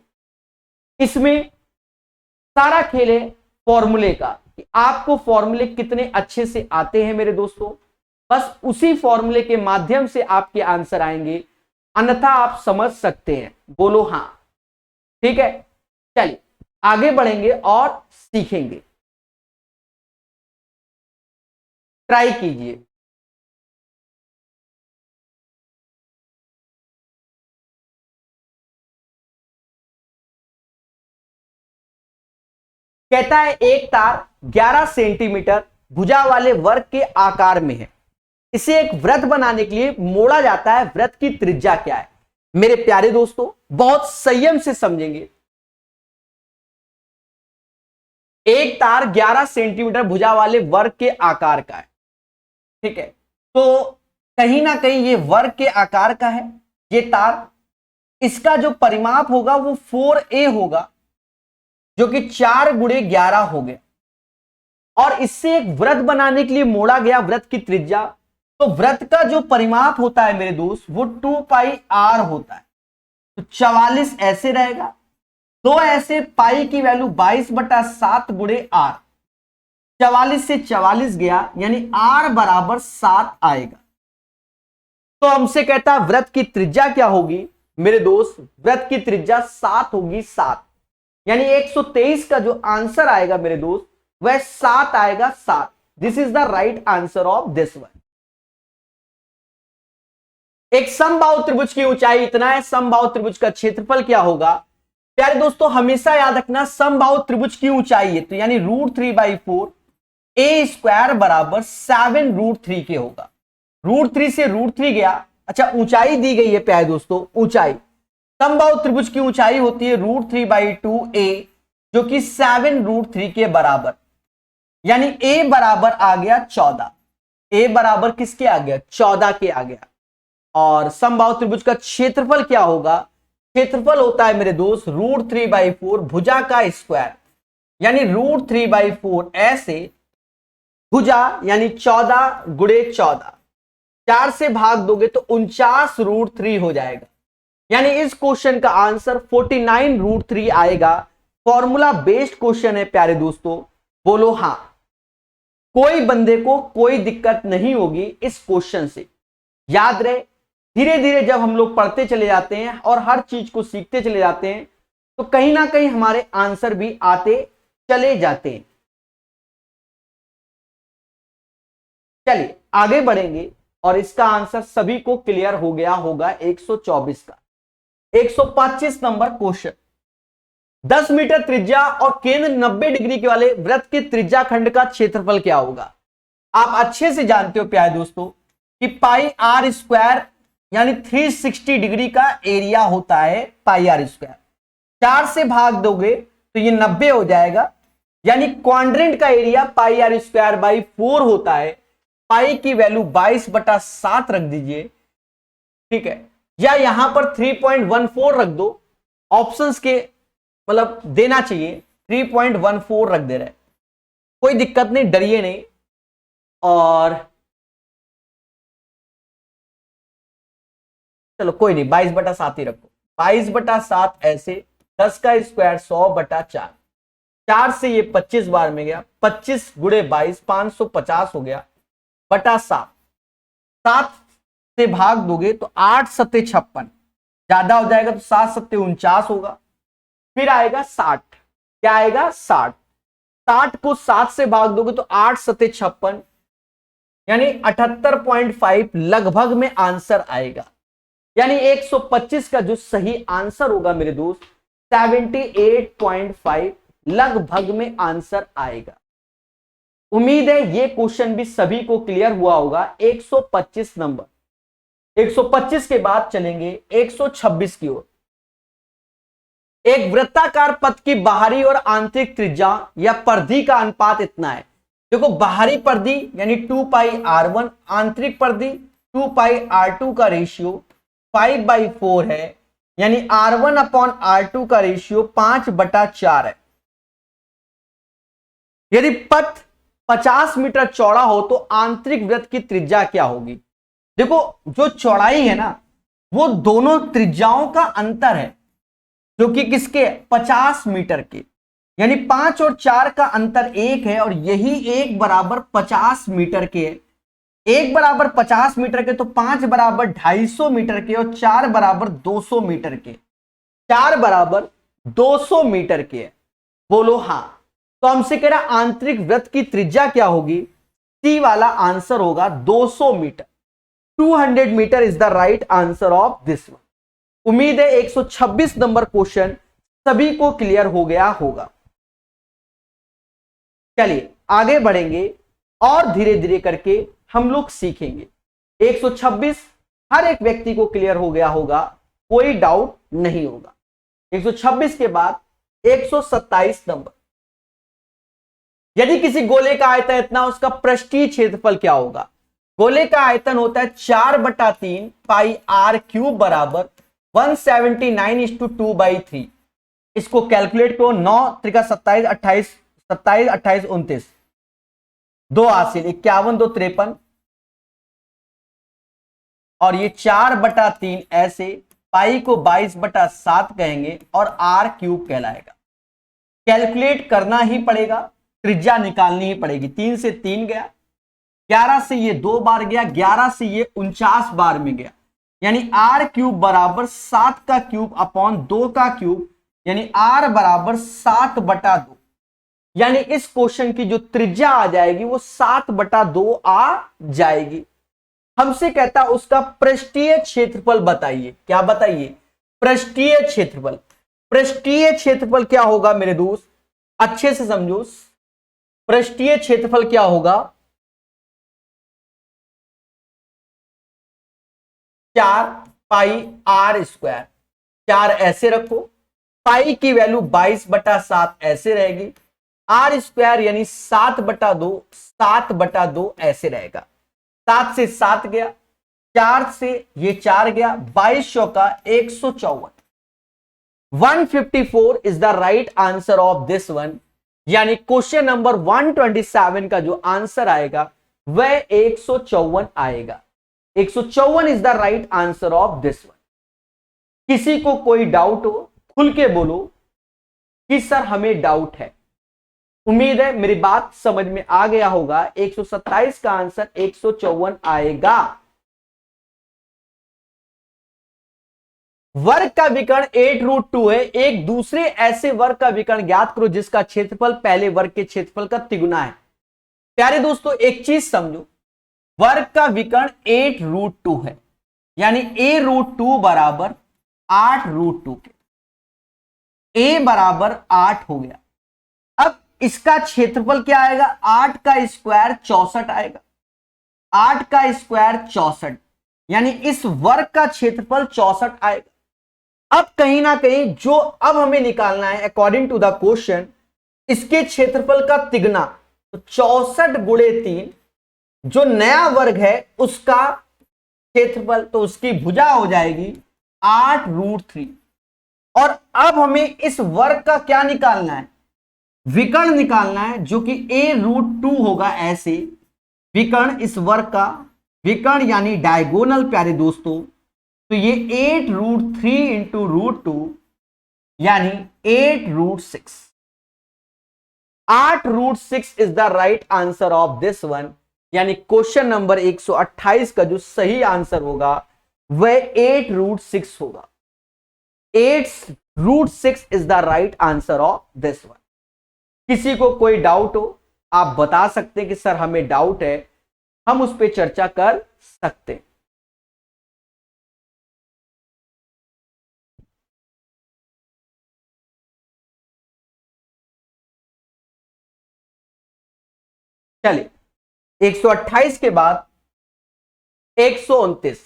A: इसमें सारा खेल है फॉर्मूले का कि आपको फॉर्मूले कितने अच्छे से आते हैं मेरे दोस्तों। बस उसी फॉर्मूले के माध्यम से आपके आंसर आएंगे, अन्यथा आप समझ सकते हैं। बोलो हां, ठीक है। चलिए आगे बढ़ेंगे और सीखेंगे, ट्राई कीजिए। कहता है एक तार 11 सेंटीमीटर भुजा वाले वर्ग के आकार में है, इसे एक वृत्त बनाने के लिए मोड़ा जाता है, वृत्त की त्रिज्या क्या है। मेरे प्यारे दोस्तों बहुत संयम से समझेंगे। एक तार 11 सेंटीमीटर भुजा वाले वर्ग के आकार का है, ठीक है। तो कहीं ना कहीं ये वर्ग के आकार का है ये तार, इसका जो परिमाप होगा वो 4a होगा, जो कि 4 × 11 हो गया। और इससे एक वृत्त बनाने के लिए मोड़ा गया, वृत्त की त्रिज्या। तो वृत्त का जो परिमाप होता है मेरे दोस्त वो 2πr होता है। तो 44 ऐसे रहेगा, 2 ऐसे, पाई की वैल्यू 22/7 × r। 44 से 44 गया यानी r बराबर 7 आएगा। तो हमसे कहता है वृत्त की त्रिज्या क्या होगी मेरे दोस्त, वृत्त की त्रिज्या 7 होगी, 7, यानी 123 का जो आंसर आएगा मेरे दोस्त वह 7 आएगा, 7। This is the right answer of this one. एक समबाहु त्रिभुज की ऊंचाई इतना है, समबाहु त्रिभुज का क्षेत्रफल क्या होगा। प्यारे दोस्तों हमेशा याद रखना समबाहु त्रिभुज की ऊंचाई है तो यानी √3/4 a स्क्वायर बराबर 7√3 के होगा। √3 से √3 गया। अच्छा ऊंचाई दी गई है प्यारे दोस्तों, ऊंचाई समबाहु त्रिभुज की ऊंचाई होती है √3/2a जो कि 7√3 के बराबर, यानी a बराबर आ गया 14। a बराबर किसके आ गया, 14 के आ गया। और समबाहु त्रिभुज का क्षेत्रफल क्या होगा, क्षेत्रफल होता है मेरे दोस्त √3/4 भुजा का स्क्वायर, यानी √3/4 ऐसे भुजा यानी 14 × 14, 4 से भाग दोगे तो 49√3 हो जाएगा, यानी इस क्वेश्चन का आंसर 49√3 आएगा। फॉर्मूला बेस्ड क्वेश्चन है प्यारे दोस्तों, बोलो हां। कोई बंदे को कोई दिक्कत नहीं होगी इस क्वेश्चन से। याद रहे धीरे धीरे जब हम लोग पढ़ते चले जाते हैं और हर चीज को सीखते चले जाते हैं तो कहीं ना कहीं हमारे आंसर भी आते चले जाते हैं। चलिए आगे बढ़ेंगे और इसका आंसर सभी को क्लियर हो गया होगा 124 का। 125 नंबर क्वेश्चन, 10 मीटर त्रिज्या और केंद्र 90 डिग्री के वाले वृत्त के त्रिज्या खंड का क्षेत्रफल क्या होगा। आप अच्छे से जानते हो प्यारे दोस्तों कि पाई आर स्क्वायर यानी 360 डिग्री का एरिया होता है पाई आर स्क्वायर। 4 से भाग दोगे तो ये 90 हो जाएगा, यानी क्वाड्रेंट का area pi are square by 4 होता है। पाई की वैल्यू 22/7 रख दीजिए, ठीक है, या यहां पर 3.14 रख दो, ऑप्शंस के मतलब देना चाहिए 3.14 रख दे रहे, कोई दिक्कत नहीं, डरिए नहीं। और चलो कोई नहीं 22/7 ही रखो, 22/7 ऐसे, 10 का स्क्वायर 100/4, 4 से ये 25 बार में गया, 25 × 22 550 हो गया बटा 7, 7 से भाग दोगे तो 8 7 56, ज्यादा हो जाएगा तो 7 7 49 होगा, फिर आएगा 60, क्या आएगा 60, 60 को 7 से भाग दोगे तो 8 7 56, यानी 78.5 लगभग में आंसर आएगा। यानी 125 का जो सही आंसर होगा मेरे दोस्त 78.5 लगभग में आंसर आएगा। उम्मीद है ये क्वेश्चन भी सभी को क्लियर हुआ होगा। 125 नंबर, 125 के बाद चलेंगे 126 की ओर। एक वृत्ताकार पथ की बाहरी और आंतरिक त्रिज्या या परिधि का अनुपात इतना है। देखो बाहरी परिधि यानी 2πr1, आंतरिक परिधि 2πr2 का रेशियो 5/4 है, यानी r1/r2 का रेशियो 5/4 है। यदि पथ 50 मीटर चौड़ा हो तो आंतरिक वृत्त की त्रिज्या क्या होगी? देखो जो चौड़ाई है ना वो दोनों त्रिज्याओं का अंतर है, जो कि किसके 50 मीटर के, यानी 5 और 4 का अंतर 1 है और यही 1 बराबर 50 मीटर के है। 1 बराबर 50 मीटर के तो 5 बराबर 250 मीटर के और 4 बराबर 200 मीटर के, 4 बराबर 200 मीटर के है। बोलो हाँ। तो हमसे कह रहा आंतरिक वृत्त की त्रिज्या क्या होगी? सी वाला आंसर होगा 200 metre. 200 metre is the right answer of this one. उम्मीद है 126 नंबर क्वेश्चन सभी को क्लियर हो गया होगा। चलिए आगे बढ़ेंगे और धीरे धीरे करके हम लोग सीखेंगे। 126 हर एक व्यक्ति को क्लियर हो गया होगा, कोई डाउट नहीं होगा। 126 के बाद 127 नंबर। यदि किसी गोले का आयतन इतना, उसका पृष्ठीय क्षेत्रफल क्या होगा? गोले का आयतन होता है 4/3 पाई आर क्यूब बराबर 179:2/3। इसको कैलकुलेट करो। 9 त्रिका 27, 28, 27, 28, 29, 2 हासिल 51, 2 53 और ये 4/3 ऐसे, पाई को 22/7 कहेंगे और आर क्यूब कहलाएगा। कैलकुलेट करना ही पड़ेगा, त्रिज्या निकालनी ही पड़ेगी। 3 से 3 गया, 11 से ये 2 बार गया, 11 से ये 49 बार में गया, यानी आर क्यूब बराबर 7 का क्यूब अपॉन 2 का क्यूब, यानी आर बराबर 7/2। यानी इस क्वेश्चन की जो त्रिज्या आ जाएगी वो 7/2 आ जाएगी। हमसे कहता उसका पृष्ठीय क्षेत्रफल बताइए। क्या बताइए? पृष्ठीय क्षेत्रफल। पृष्ठीय क्षेत्रफल क्या होगा मेरे दोस्त? अच्छे से समझो। पृष्ठीय क्षेत्रफल क्या होगा? 4πr²। 4 ऐसे रखो, पाई की वैल्यू 22/7 ऐसे रहेगी, आर स्क्वायर यानी 7/2, 7/2 ऐसे रहेगा। 7 से 7 गया, 4 से ये 4 गया, 22 चौका 154। 154 is the right answer of this one. यानी क्वेश्चन नंबर 127 का जो आंसर आएगा वह 154 आएगा। 154 is the right answer of this one. किसी को कोई डाउट हो खुल के बोलो कि सर हमें डाउट है। उम्मीद है मेरी बात समझ में आ गया होगा। 127 का आंसर 154 आएगा। वर्ग का विकर्ण 8√2 है। एक दूसरे ऐसे वर्ग का विकर्ण ज्ञात करो जिसका क्षेत्रफल पहले वर्ग के क्षेत्रफल का तिगुना है। प्यारे दोस्तों एक चीज समझो, वर्ग का विकर्ण 8√2 है, यानी a√2 बराबर 8√2 के, a बराबर 8 हो गया। अब इसका क्षेत्रफल क्या आएगा? 8 का स्क्वायर 64 आएगा। 8 का स्क्वायर 64, यानी इस वर्ग का क्षेत्रफल 64 आएगा। अब कहीं ना कहीं जो अब हमें निकालना है अकॉर्डिंग टू द क्वेश्चन, इसके क्षेत्रफल का तिगुना, तो 64 गुणे 3 जो नया वर्ग है उसका क्षेत्रफल, तो उसकी भुजा हो जाएगी 8√3। और अब हमें इस वर्ग का क्या निकालना है? विकर्ण निकालना है, जो कि a√2 होगा। ऐसे विकर्ण, इस वर्ग का विकर्ण यानी डायगोनल प्यारे दोस्तों, तो ये 8√3 इंटू √2 यानी 8√6। 8√6 is the right answer of this one. यानी क्वेश्चन नंबर 128 का जो सही आंसर होगा वह 8√6 होगा। 8√6 is the right answer of this one. किसी को कोई डाउट हो आप बता सकते हैं कि सर हमें डाउट है, हम उस पर चर्चा कर सकते हैं। चलिए 128 के बाद 129।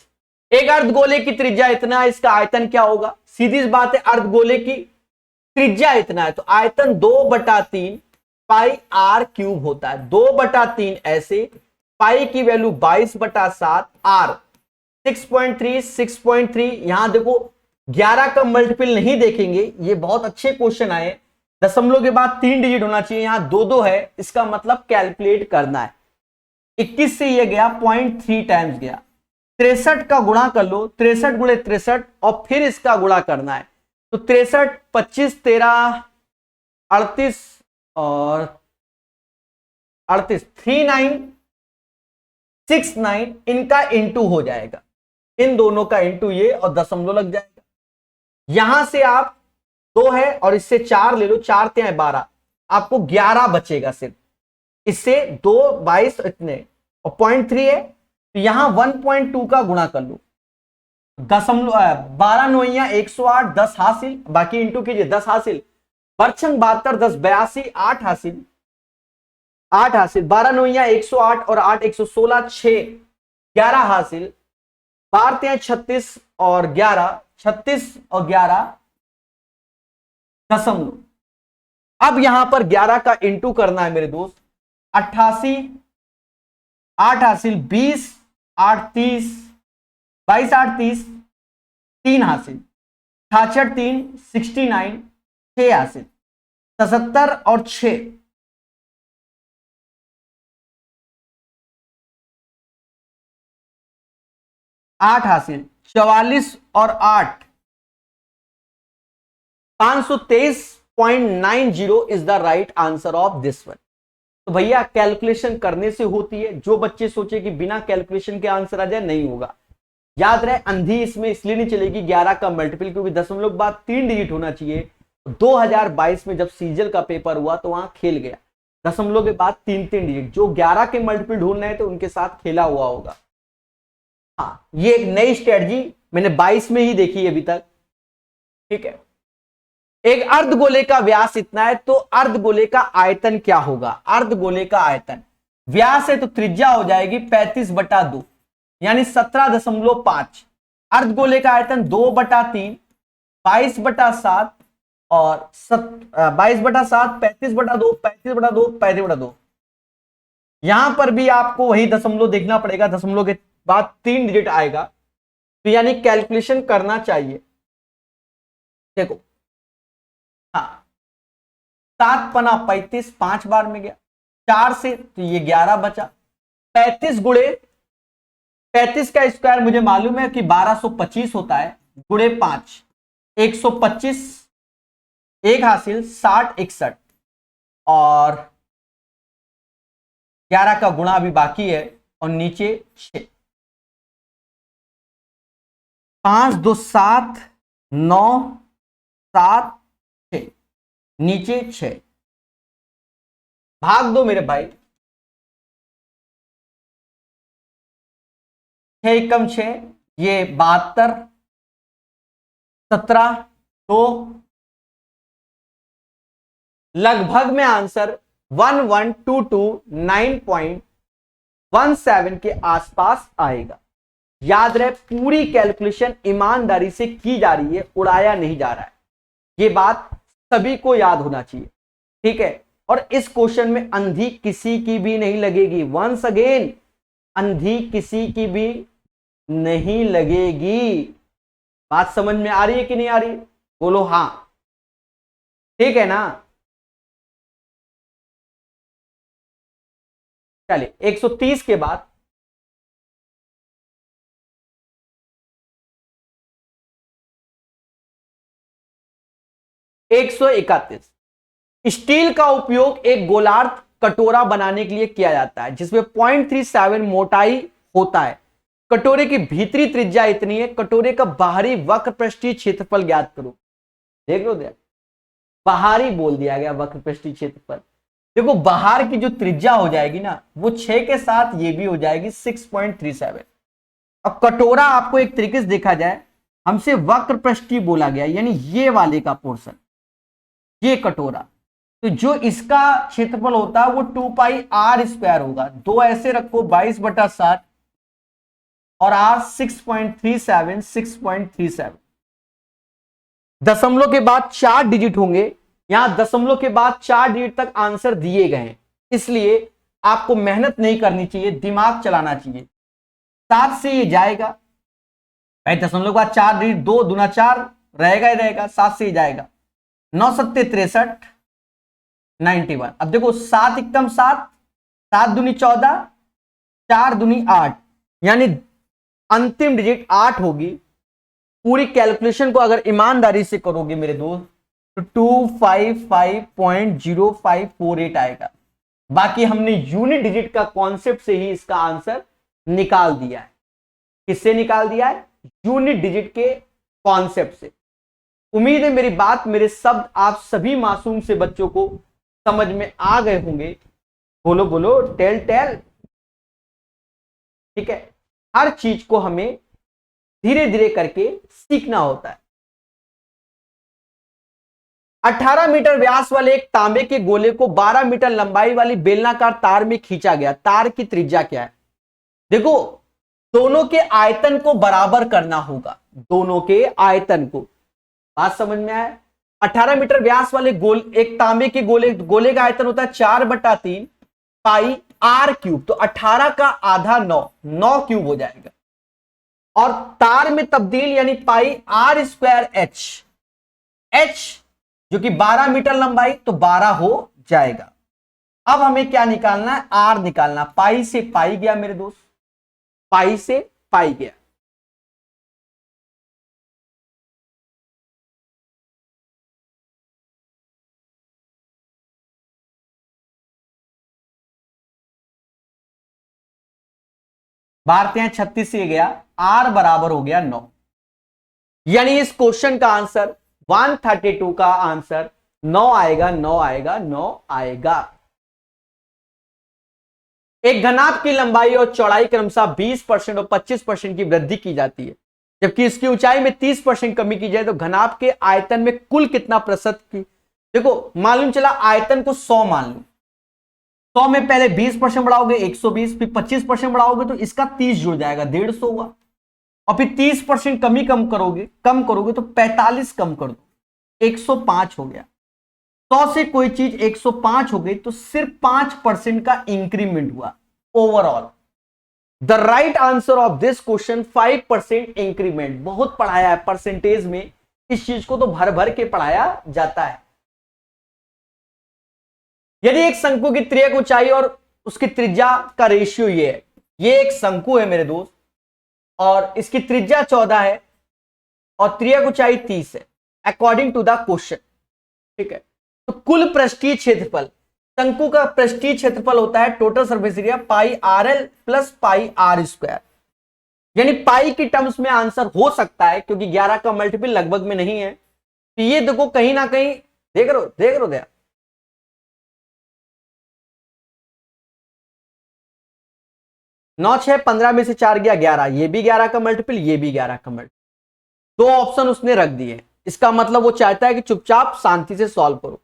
A: एक अर्धगोले की त्रिज्या इतना है, इसका आयतन क्या होगा? सीधी सी बात है, अर्धगोले की त्रिज्या इतना है तो आयतन 2/3 पाई आर क्यूब होता है। 2/3 ऐसे, पाई की वैल्यू 22/7, आर 6.3 6.3। यहां देखो 11 का मल्टीपल नहीं देखेंगे, ये बहुत अच्छे क्वेश्चन आए। दशमलव के बाद 3 डिजिट होना चाहिए, यहां 2 है, इसका मतलब कैलकुलेट करना है। 21 से ये गया 0.3 टाइम्स गया। 63 का गुणा कर लो, 63 गुणे 63 और फिर इसका गुणा करना है तो 63 25 13 38 और 38 3969 इनका इंटू हो जाएगा, इन दोनों का इंटू ये और दशमलव लग जाएगा। यहां से आप 2 है और इससे 4 ले लो, 4 ते 12, आपको 11 बचेगा सिर्फ। इससे 2 22 इतने और 0.3 है तो यहां 1.2 का गुणा कर लो, दशमलव 12 9 108, 10 हासिल, बाकी इंटू कीजिए 10 हासिल, बरछंग 72 10 82, 8 हासिल, 8 हासिल, 12 9 108 और 8 116, 6 11 हासिल, 12 36 और 11 36 और 11 दशमलव। अब यहां पर 11 का इंटू करना है मेरे दोस्त, 88 8 हासिल, 20 8 30, 22 8 30, 3 हासिल, 66 3 69, 6 हासिल, 77 और 6 8 हासिल, 44 और 8 523.90 is the right answer of this one. तो भैया कैलकुलेशन करने से होती है, जो बच्चे सोचे कि बिना कैलकुलेशन के आंसर आ जाए, नहीं होगा। याद रहे अंधी इसमें इसलिए नहीं चलेगी 11 का मल्टीपल, क्योंकि दशमलव के बाद 3 डिजिट होना चाहिए। 2022 में जब सीजल का पेपर हुआ तो वहां खेल गया, दशमलव के बाद 3 डिजिट, जो 11 के मल्टीपल ढूंढ रहे थे उनके साथ खेला हुआ होगा। हाँ, ये एक नई स्ट्रेटजी मैंने 22 में ही देखी है अभी तक, ठीक है। एक अर्धगोले का व्यास इतना है तो अर्धगोले का आयतन क्या होगा? अर्धगोले का आयतन, व्यास है तो त्रिज्या हो जाएगी 35/2 यानी 17.5। अर्धगोले का आयतन 2/3 22/7 और 22/7 35/2 35/2 35/2। यहां पर भी आपको वही दशमलव देखना पड़ेगा, दशमलव के बाद 3 डिजिट आएगा तो यानी कैलकुलेशन करना चाहिए। देखो हाँ, 7 पना 35 5 बार में गया, 4 से तो ये 11 बचा। 35 गुणे 35 का स्क्वायर मुझे मालूम है कि 1225 होता है, गुणे 5 125, 1 हासिल 60 61 और 11 का गुणा अभी बाकी है और नीचे 6, 5 2 7 9 7 6, नीचे 6, भाग दो मेरे भाई, 6 कम 6 ये 72, 17 2, लगभग में आंसर 1122.917 के आसपास आएगा। याद रहे पूरी कैलकुलेशन ईमानदारी से की जा रही है, उड़ाया नहीं जा रहा है, ये बात सभी को याद होना चाहिए, ठीक है। और इस क्वेश्चन में अंधी किसी की भी नहीं लगेगी, वंस अगेन अंधी किसी की भी नहीं लगेगी। बात समझ में आ रही है कि नहीं आ रही? बोलो हाँ, ठीक है ना। चलिए 130 के बाद एक 131। स्टील का उपयोग एक गोलार्ध कटोरा बनाने के लिए किया जाता है जिसमें 0.37 मोटाई होता है। कटोरे की भीतरी त्रिज्या इतनी है, कटोरे का बाहरी वक्र पृष्ठीय क्षेत्रफल ज्ञात करो। देख लो, बाहरी बोल दिया गया वक्र पृष्ठीय क्षेत्रफल। देखो बाहर की जो त्रिज्या हो जाएगी ना वो 6 के साथ ये भी हो जाएगी 6.37। अब कटोरा आपको एक तरीके से देखा जाए, हमसे वक्र पृष्ठीय बोला गया यानी ये वाले का पोर्शन, ये कटोरा तो जो इसका क्षेत्रफल होता है वो 2πr² होगा। दो ऐसे रखो 22/7 और r 6.37 6.37। दशमलव के बाद 4 डिजिट होंगे, यहां दशमलव के बाद 4 डिजिट तक आंसर दिए गए हैं, इसलिए आपको मेहनत नहीं करनी चाहिए, दिमाग चलाना चाहिए। 7 से ये जाएगा भाई, दशमलव के बाद 4 डिजिट, 2 दूना 4 रहेगा ही रहेगा, 7 से ही जाएगा। 9 सत्ते 63 91। अब देखो 7 एकम 7, 7 दूनी 14, 4 दूनी 8, यानी अंतिम डिजिट 8 होगी। पूरी कैलकुलेशन को अगर ईमानदारी से करोगे मेरे दोस्त तो 255.0548 आएगा। बाकी हमने यूनिट डिजिट का कॉन्सेप्ट से ही इसका आंसर निकाल दिया है। किससे निकाल दिया है? यूनिट डिजिट के कॉन्सेप्ट से। उम्मीद है मेरी बात, मेरे शब्द आप सभी मासूम से बच्चों को समझ में आ गए होंगे। बोलो बोलो, टेल टेल। ठीक है, हर चीज को हमें धीरे धीरे करके सीखना होता है। 18 मीटर व्यास वाले एक तांबे के गोले को 12 मीटर लंबाई वाली बेलनाकार तार में खींचा गया। तार की त्रिज्या क्या है? देखो, दोनों के आयतन को बराबर करना होगा, दोनों के आयतन को। बात समझ में आया? 18 मीटर व्यास वाले एक तांबे के गोले का आयतन होता है 4/3 पाई r क्यूब। तो 18 का आधा 9 क्यूब हो जाएगा। और तार में तब्दील यानी पाई r² h जो कि 12 मीटर लंबाई, तो 12 हो जाएगा। अब हमें क्या निकालना है? r निकालना। पाई से पाई गया मेरे दोस्त, पाई से पाई गया। भारते हैं 36 से गया, r बराबर हो गया 9। यानी इस क्वेश्चन का आंसर 132 का आंसर 9 आएगा, 9 आएगा, 9 आएगा। एक घनाभ की लंबाई और चौड़ाई क्रमशः 20% और 25% की वृद्धि की जाती है, जबकि इसकी ऊंचाई में 30% कमी की जाए तो घनाभ के आयतन में कुल कितना प्रतिशत की? देखो, मालूम चला आयतन को 100 मान लो, 100 में पहले 20% बढ़ाओगे 120, फिर 25% बढ़ाओगे तो इसका 30 जुड़ जाएगा, 150 हुआ। और फिर 30% कम करोगे तो 45 कम कर दो, 105 हो गया। 100 से कोई चीज 105 हो गई तो सिर्फ 5% का इंक्रीमेंट हुआ overall. The right answer of this question 5% increment. बहुत पढ़ाया है परसेंटेज में, इस चीज को तो भर भर के पढ़ाया जाता है। यदि एक शंकु की त्रियक ऊंचाई और उसकी त्रिज्या का रेशियो ये है, ये एक शंकु है मेरे दोस्त और इसकी त्रिज्या 14 है और त्रियक ऊंचाई 30 है अकॉर्डिंग टू द क्वेश्चन। ठीक है, तो कुल पृष्ठीय क्षेत्रफल, शंकु का पृष्ठीय क्षेत्रफल होता है total surface area pi RL plus pi r²। यानी पाई की टर्म्स में आंसर हो सकता है क्योंकि 11 का मल्टीपल लगभग में नहीं है। तो ये देखो कहीं ना कहीं देख रहे हो 9 6 15 में से 4 गया 11, ये भी 11 का मल्टीपल, ये भी 11 का मल्टीपल। 2 ऑप्शन उसने रख दिए, इसका मतलब वो चाहता है कि चुपचाप शांति से सॉल्व करो।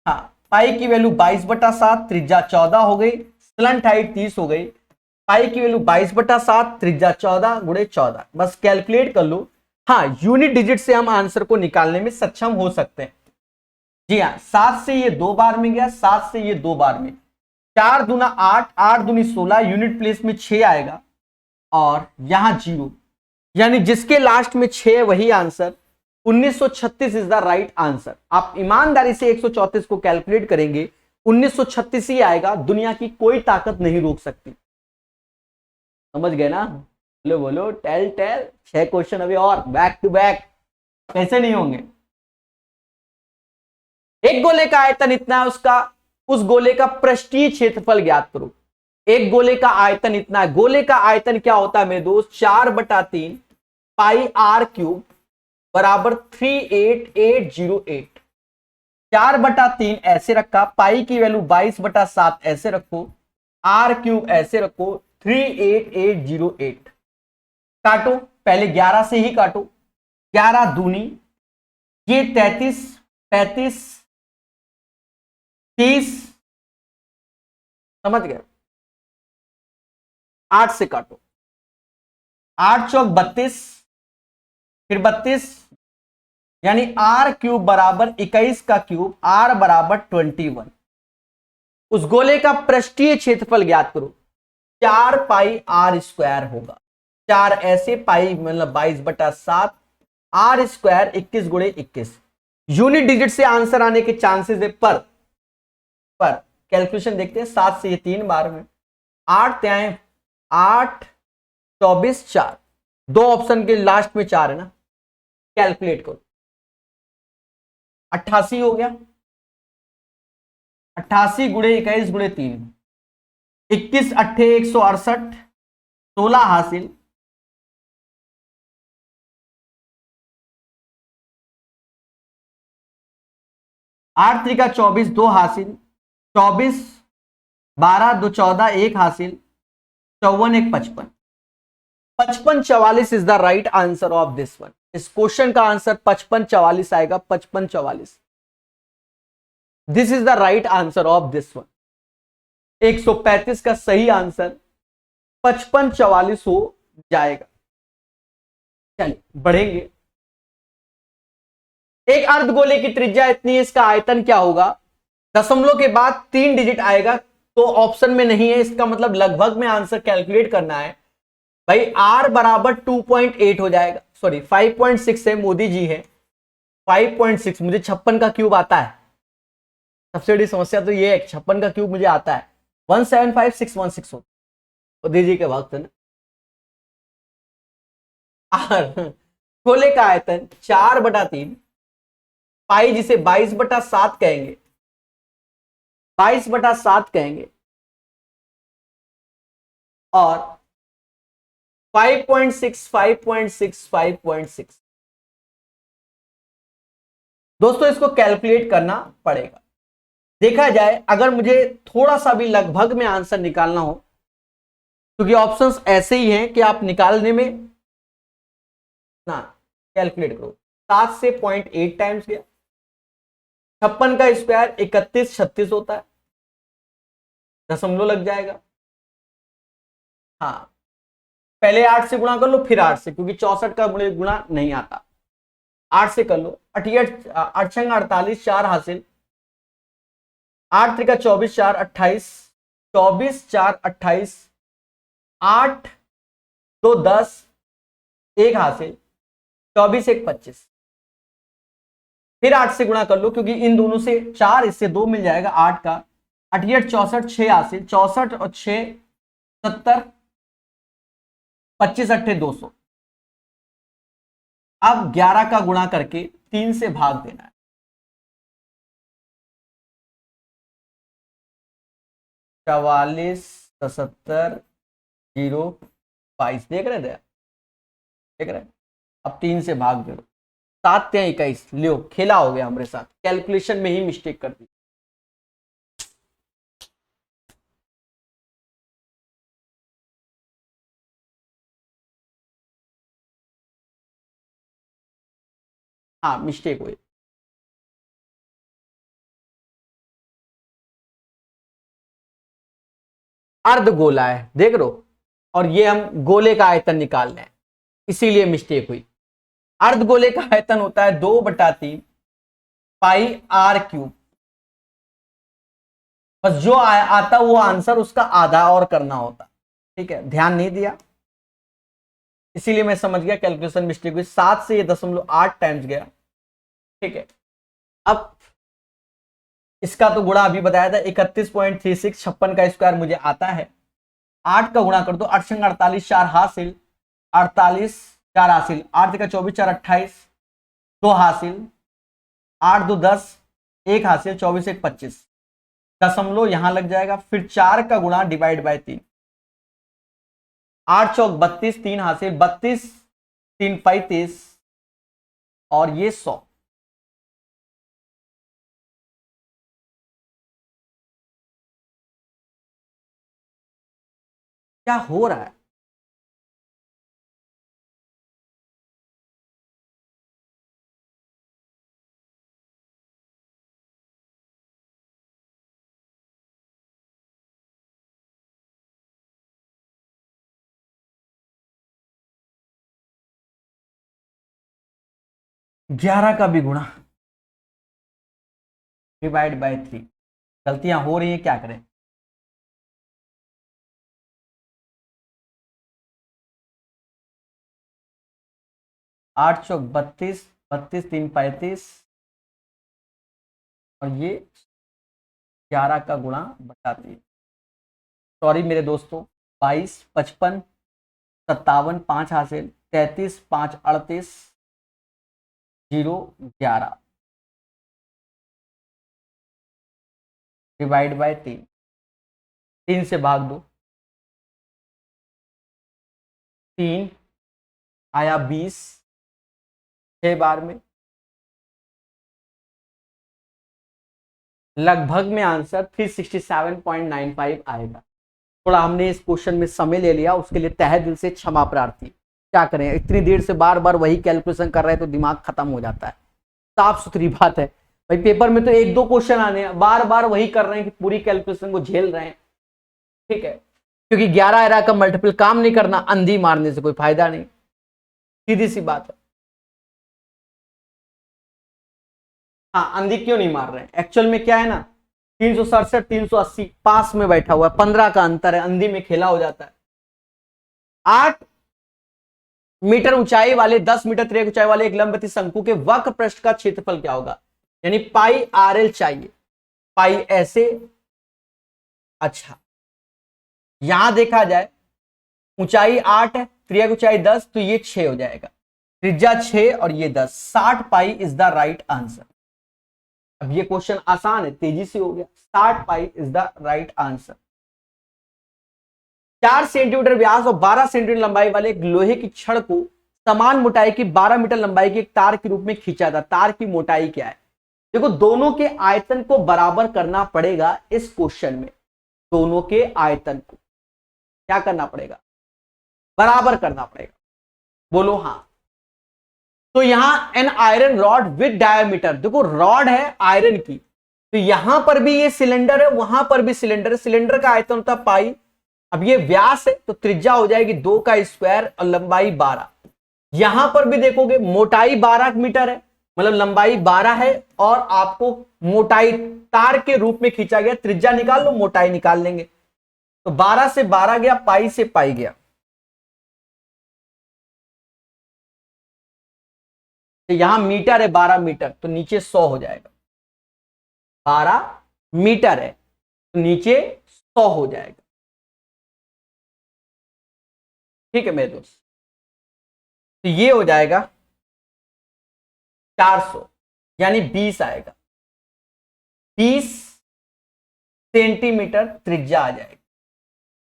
A: हाँ, पाई की वैल्यू 22/7, त्रिज्या 14 हो गई, स्लंट हाइट 30 हो गई। पाई की वैल्यू 22/7, त्रिज्या 14 गुणे 14, बस कैलकुलेट कर लो। हाँ, यूनिट डिजिट से हम आंसर को निकालने में सक्षम हो सकते हैं। जी हाँ, 7 से ये 2 बार में गया, 7 से ये 2 बार में, 4 दूना 8, 8 दूनी 16, यूनिट प्लेस में 6 आएगा और यहां 0, यानी जिसके लास्ट में 6 वही answer. 1936 is the right answer. आप ईमानदारी से 134 को कैलकुलेट करेंगे 1936 ही आएगा, दुनिया की कोई ताकत नहीं रोक सकती। समझ गए ना? बोलो बोलो, टेल टेल। 6 क्वेश्चन अभी और बैक टू बैक, कैसे नहीं होंगे? एक गोले का आयतन इतना है, उस गोले का पृष्ठीय क्षेत्रफल ज्ञात करो। एक गोले का आयतन इतना है, गोले का आयतन क्या होता है मेरे दोस्त? 4/3 पाई r³ बराबर 38808। 4/3 ऐसे रखा, पाई की वैल्यू 22/7 ऐसे रखो, r³ ऐसे रखो, 38808। काटो, पहले 11 से ही काटो, 11 दूनी ये 33, 35 30, समझ गए, 8 से काटो, 8 चौक 32, फिर 32, यानी आर क्यूब बराबर 21 का क्यूब, आर बराबर 21। उस गोले का पृष्ठीय क्षेत्रफल ज्ञात करो। 4 पाई आर स्क्वायर होगा, 4 ऐसे, पाई मतलब 22/7, आर स्क्वायर 21 गुणे 21। यूनिट डिजिट से आंसर आने के चांसेस है पर कैलकुलेशन देखते हैं। 7 से ये 3 बार में, 8 त्याएं 8, 24, 4, दो ऑप्शन के लास्ट में 4 है ना, कैलकुलेट करो। 88 हो गया, 88 गुणे 21 गुणे 3, 21 अट्ठे 168, 16 हासिल, 8 त्रिका 24, 2 हासिल, 24, 12 2 14, 1 हासिल, 54 1 55, 5544 is the right answer of this one. इस क्वेश्चन का आंसर 5544 आएगा, 5544। This is the right answer of this one. 135 का सही आंसर 5544 हो जाएगा। चलिए बढ़ेंगे। एक अर्धगोले की त्रिज्या इतनी है, इसका आयतन क्या होगा? दशमलव के बाद 3 डिजिट आएगा तो ऑप्शन में नहीं है, इसका मतलब लगभग में आंसर कैलकुलेट करना है भाई। आर बराबर 2.8 हो जाएगा, सॉरी 5.6 है, मोदी जी है 5.6। मुझे 56 का क्यूब आता है, सबसे बड़ी समस्या तो ये है, 56 का क्यूब मुझे आता है, 175616 हो, मोदी जी के वक्त है ना। आर गोले का आयतन 4/3, पाई जिसे 22/7 कहेंगे, 22/7 कहेंगे, और 5.6 5.6 5.6। दोस्तों इसको कैलकुलेट करना पड़ेगा। देखा जाए, अगर मुझे थोड़ा सा भी लगभग में आंसर निकालना हो, क्योंकि ऑप्शंस ऐसे ही हैं कि आप निकालने में ना कैलकुलेट करो। 7 से 0.8 टाइम्स गया, 56 का स्क्वायर 31 36 होता है, दशमलव लग जाएगा। हाँ, पहले 8 से गुणा कर लो फिर 8 से, क्योंकि 64 का गुणा नहीं आता। 8 से कर लो, 88 8 48, 4 हासिल, 8 त्रिका 24, 4 28, 24 4 28, 8 2 10, 1 हासिल, 24 1 25। फिर 8 से गुणा कर लो, क्योंकि इन दोनों से 4, इससे 2 मिल जाएगा 8 का, 88 64, 6 हासिल, 64 और 6 70, 25 अट्ठे 200। अब 11 का गुणा करके 3 से भाग देना है। 44 77 0 22, देख रहे थे, देख रहे? अब 3 से भाग दे दो, 7 या 21, लियो खेला हो गया हमारे साथ, कैलकुलेशन में ही मिस्टेक कर दी। हाँ मिस्टेक हुई। अर्ध गोला है, देख रो, और ये हम गोले का आयतन निकाल रहे हैं, इसीलिए मिस्टेक हुई। अर्ध गोले का आयतन होता है 2/3 पाई आर क्यूब। बस जो आता वो आंसर उसका आधा और करना होता, ठीक है, ध्यान नहीं दिया, इसीलिए मैं समझ गया कैलकुलेशन मिस्टेक हुई। 7 से ये 0.8 टाइम्स गया, ठीक है। अब इसका तो गुणा अभी बताया था, 31.36, 56 का स्क्वायर मुझे आता है, 8 का गुणा कर दो, 8 48, 4 हासिल, 48 4 हासिल, 8 का 24 4 28, 2 हासिल, 8 2 10, 1 हासिल, 24 1 25, दशमलव यहां लग जाएगा, फिर 4 का गुणा डिवाइड बाय 3, 8 चौक 32, 3 हासिल, 32 3 35, और ये 100। क्या हो रहा है? 11 का भी गुणा डिवाइड बाय 3। गलतियां हो रही हैं, क्या करें। आठ चौक 32, 32 3 35, और ये 11 का गुणा बटा 3। सॉरी मेरे दोस्तों, 22 55 57 5 हासिल, 33 5 38 0 11 डिवाइड बाय 3। 3 से भाग दो, 3 आया 20, 6 बार में लगभग में आंसर 367.95 आएगा। थोड़ा हमने इस क्वेश्चन में समय ले लिया, उसके लिए तहे दिल से क्षमा प्रार्थी। क्या करें, इतनी देर से बार बार वही कैलकुलेशन कर रहे हैं तो दिमाग खत्म हो जाता है। साफ सुथरी बात है भाई, पेपर में तो 1-2 क्वेश्चन आने हैं, बार बार वही कर रहे हैं कि पूरी कैलकुलेशन को झेल रहे हैं। ठीक है, क्योंकि 11 का मल्टीपल काम नहीं करना, अंधी मारने से कोई फायदा नहीं, सीधी सी बात है। हाँ, अंधी क्यों नहीं मार रहे हैं, एक्चुअल में क्या है ना, 367 380 पास में बैठा हुआ है, 15 का अंतर है, अंधी में खेला हो जाता है। 8 मीटर ऊंचाई वाले 10 मीटर त्रिज्या ऊंचाई वाले एक लंबवती शंकु के वक्र पृष्ठ का क्षेत्रफल क्या होगा, यानी पाई RL चाहिए। पाई ऐसे, अच्छा यहां देखा जाए ऊंचाई 8 है, त्रिज्या की ऊंचाई 10, तो ये 6 हो जाएगा, त्रिज्या 6 और ये 10, 60 pi is the right answer. अब ये क्वेश्चन आसान है, तेजी से हो गया। 60 pi is the right answer. 4 centimetre व्यास और 12 सेंटीमीटर लंबाई वाले एक लोहे की छड़ को समान मोटाई की 12 मीटर लंबाई के एक तार के रूप में खींचा था। तार की मोटाई क्या है, देखो दोनों के आयतन को बराबर करना पड़ेगा इस क्वेश्चन में। दोनों के आयतन को क्या करना पड़ेगा, बराबर करना पड़ेगा। बोलो हाँ। तो यहां an iron rod with diameter, देखो रॉड है आयरन की, तो यहां पर भी ये सिलेंडर है, वहां पर भी सिलेंडर है। सिलेंडर का आयतन होता है पाई। अब ये व्यास है तो त्रिज्या हो जाएगी 2 का स्क्वायर और लंबाई 12। यहां पर भी देखोगे मोटाई 12 मीटर है, मतलब लंबाई 12 है, और आपको मोटाई तार के रूप में खींचा गया। त्रिज्या निकाल लो, मोटाई निकाल लेंगे। तो 12 से 12 गया, पाई से पाई गया, तो यहां मीटर है 12 मीटर, तो नीचे 100 हो जाएगा। 12 मीटर है तो नीचे 100 हो जाएगा। ठीक है मेरे दोस्त, तो ये हो जाएगा 400, यानी 20 आएगा। 20 सेंटीमीटर त्रिज्या आ जाएगी।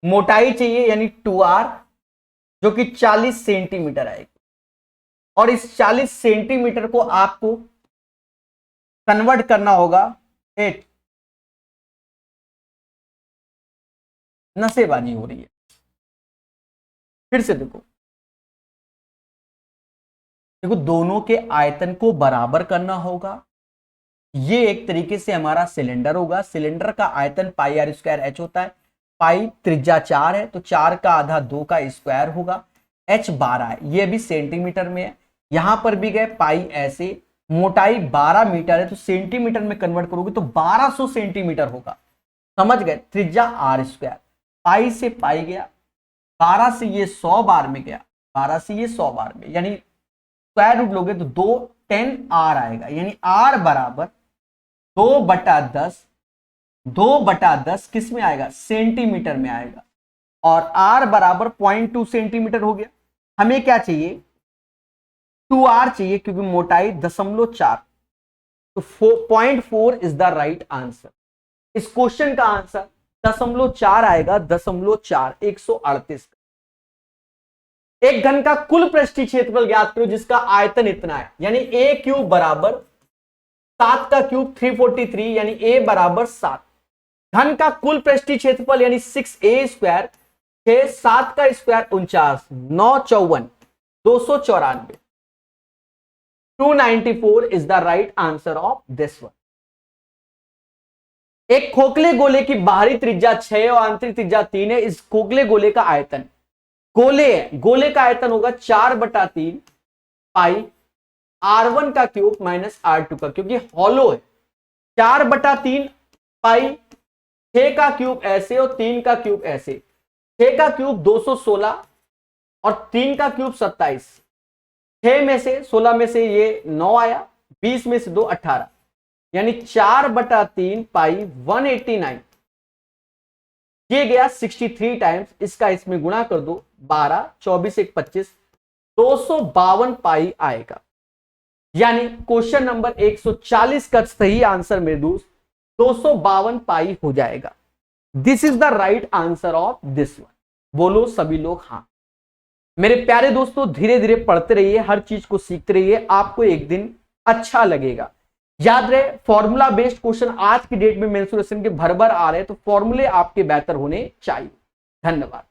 A: मोटाई चाहिए यानी 2R, जो कि 40 सेंटीमीटर आएगी। और इस 40 सेंटीमीटर को आपको कन्वर्ट करना होगा 8। नसेबाजी हो रही है, फिर से देखो। देखो दोनों के आयतन को बराबर करना होगा। ये एक तरीके से हमारा सिलेंडर होगा। सिलेंडर का आयतन पाई R स्क्वायर H होता है। पाई त्रिज्या 4 है तो 4 का आधा 2 का स्क्वायर होगा। H 12 है, ये भी सेंटीमीटर में है। यहां पर भी गए पाई ऐसे, मोटाई 12 मीटर है तो सेंटीमीटर में कन्वर्ट करोगे तो 1200 सेंटीमीटर होगा। समझ गए, त्रिज्या R स्क्वायर। पाई से पाई गया, 12 से ये 100 बार में गया, 12 से ये 100 बार में, यानी स्क्वायर रूट लोगे तो 2 10R आएगा, यानी R बराबर 2/10। 2/10 किस में आएगा, सेंटीमीटर में आएगा। और R बराबर 0.2 सेंटीमीटर हो गया। हमें क्या चाहिए, 2R चाहिए, क्योंकि मोटाई 0.4, तो 0.4 इज द राइट आंसर। इस क्वेश्चन का आंसर 0.4 आएगा। 0.4 138 का। एक घन का कुल पृष्ठीय क्षेत्रफल ज्ञात करो जिसका आयतन इतना है, यानी a क्यूब बराबर 7 का क्यूब 343, यानी a बराबर 7। घन का कुल पृष्ठीय क्षेत्रफल यानी 6a स्क्वायर, 6 7 का square 49, 9 54 294। 294 is the right answer of this one. एक खोखले गोले की बाहरी त्रिज्या 6 और आंतरिक त्रिज्या 3 है। इस खोखले गोले का आयतन, गोले है, गोले का आयतन होगा 4/3 पाई R1 का क्यूब माइनस R2 का, क्योंकि हॉलो है। 4/3 पाई, 6 का क्यूब ऐसे और 3 का क्यूब ऐसे। 6 का क्यूब 216 और 3 का क्यूब 27। 6 में से 16 में से ये 9 आया, 20 में से 2 18, यानी 4/3 पाई 189 ये गया 63 टाइम्स। इसका इसमें गुणा कर दो, 12, 24 1 25, 252 पाई आएगा। यानी क्वेश्चन नंबर 140 का सही आंसर मेरे दोस्त 252 पाई हो जाएगा। This is the right answer of this one. बोलो सभी लोग हाँ। मेरे प्यारे दोस्तों, धीरे धीरे पढ़ते रहिए, हर चीज को सीखते रहिए, आपको एक दिन अच्छा लगेगा। याद रहे, फॉर्मूला बेस्ड क्वेश्चन आज की डेट में मेंसुरेशन के भर भर आ रहे हैं, तो फॉर्मूले आपके बेहतर होने चाहिए। धन्यवाद।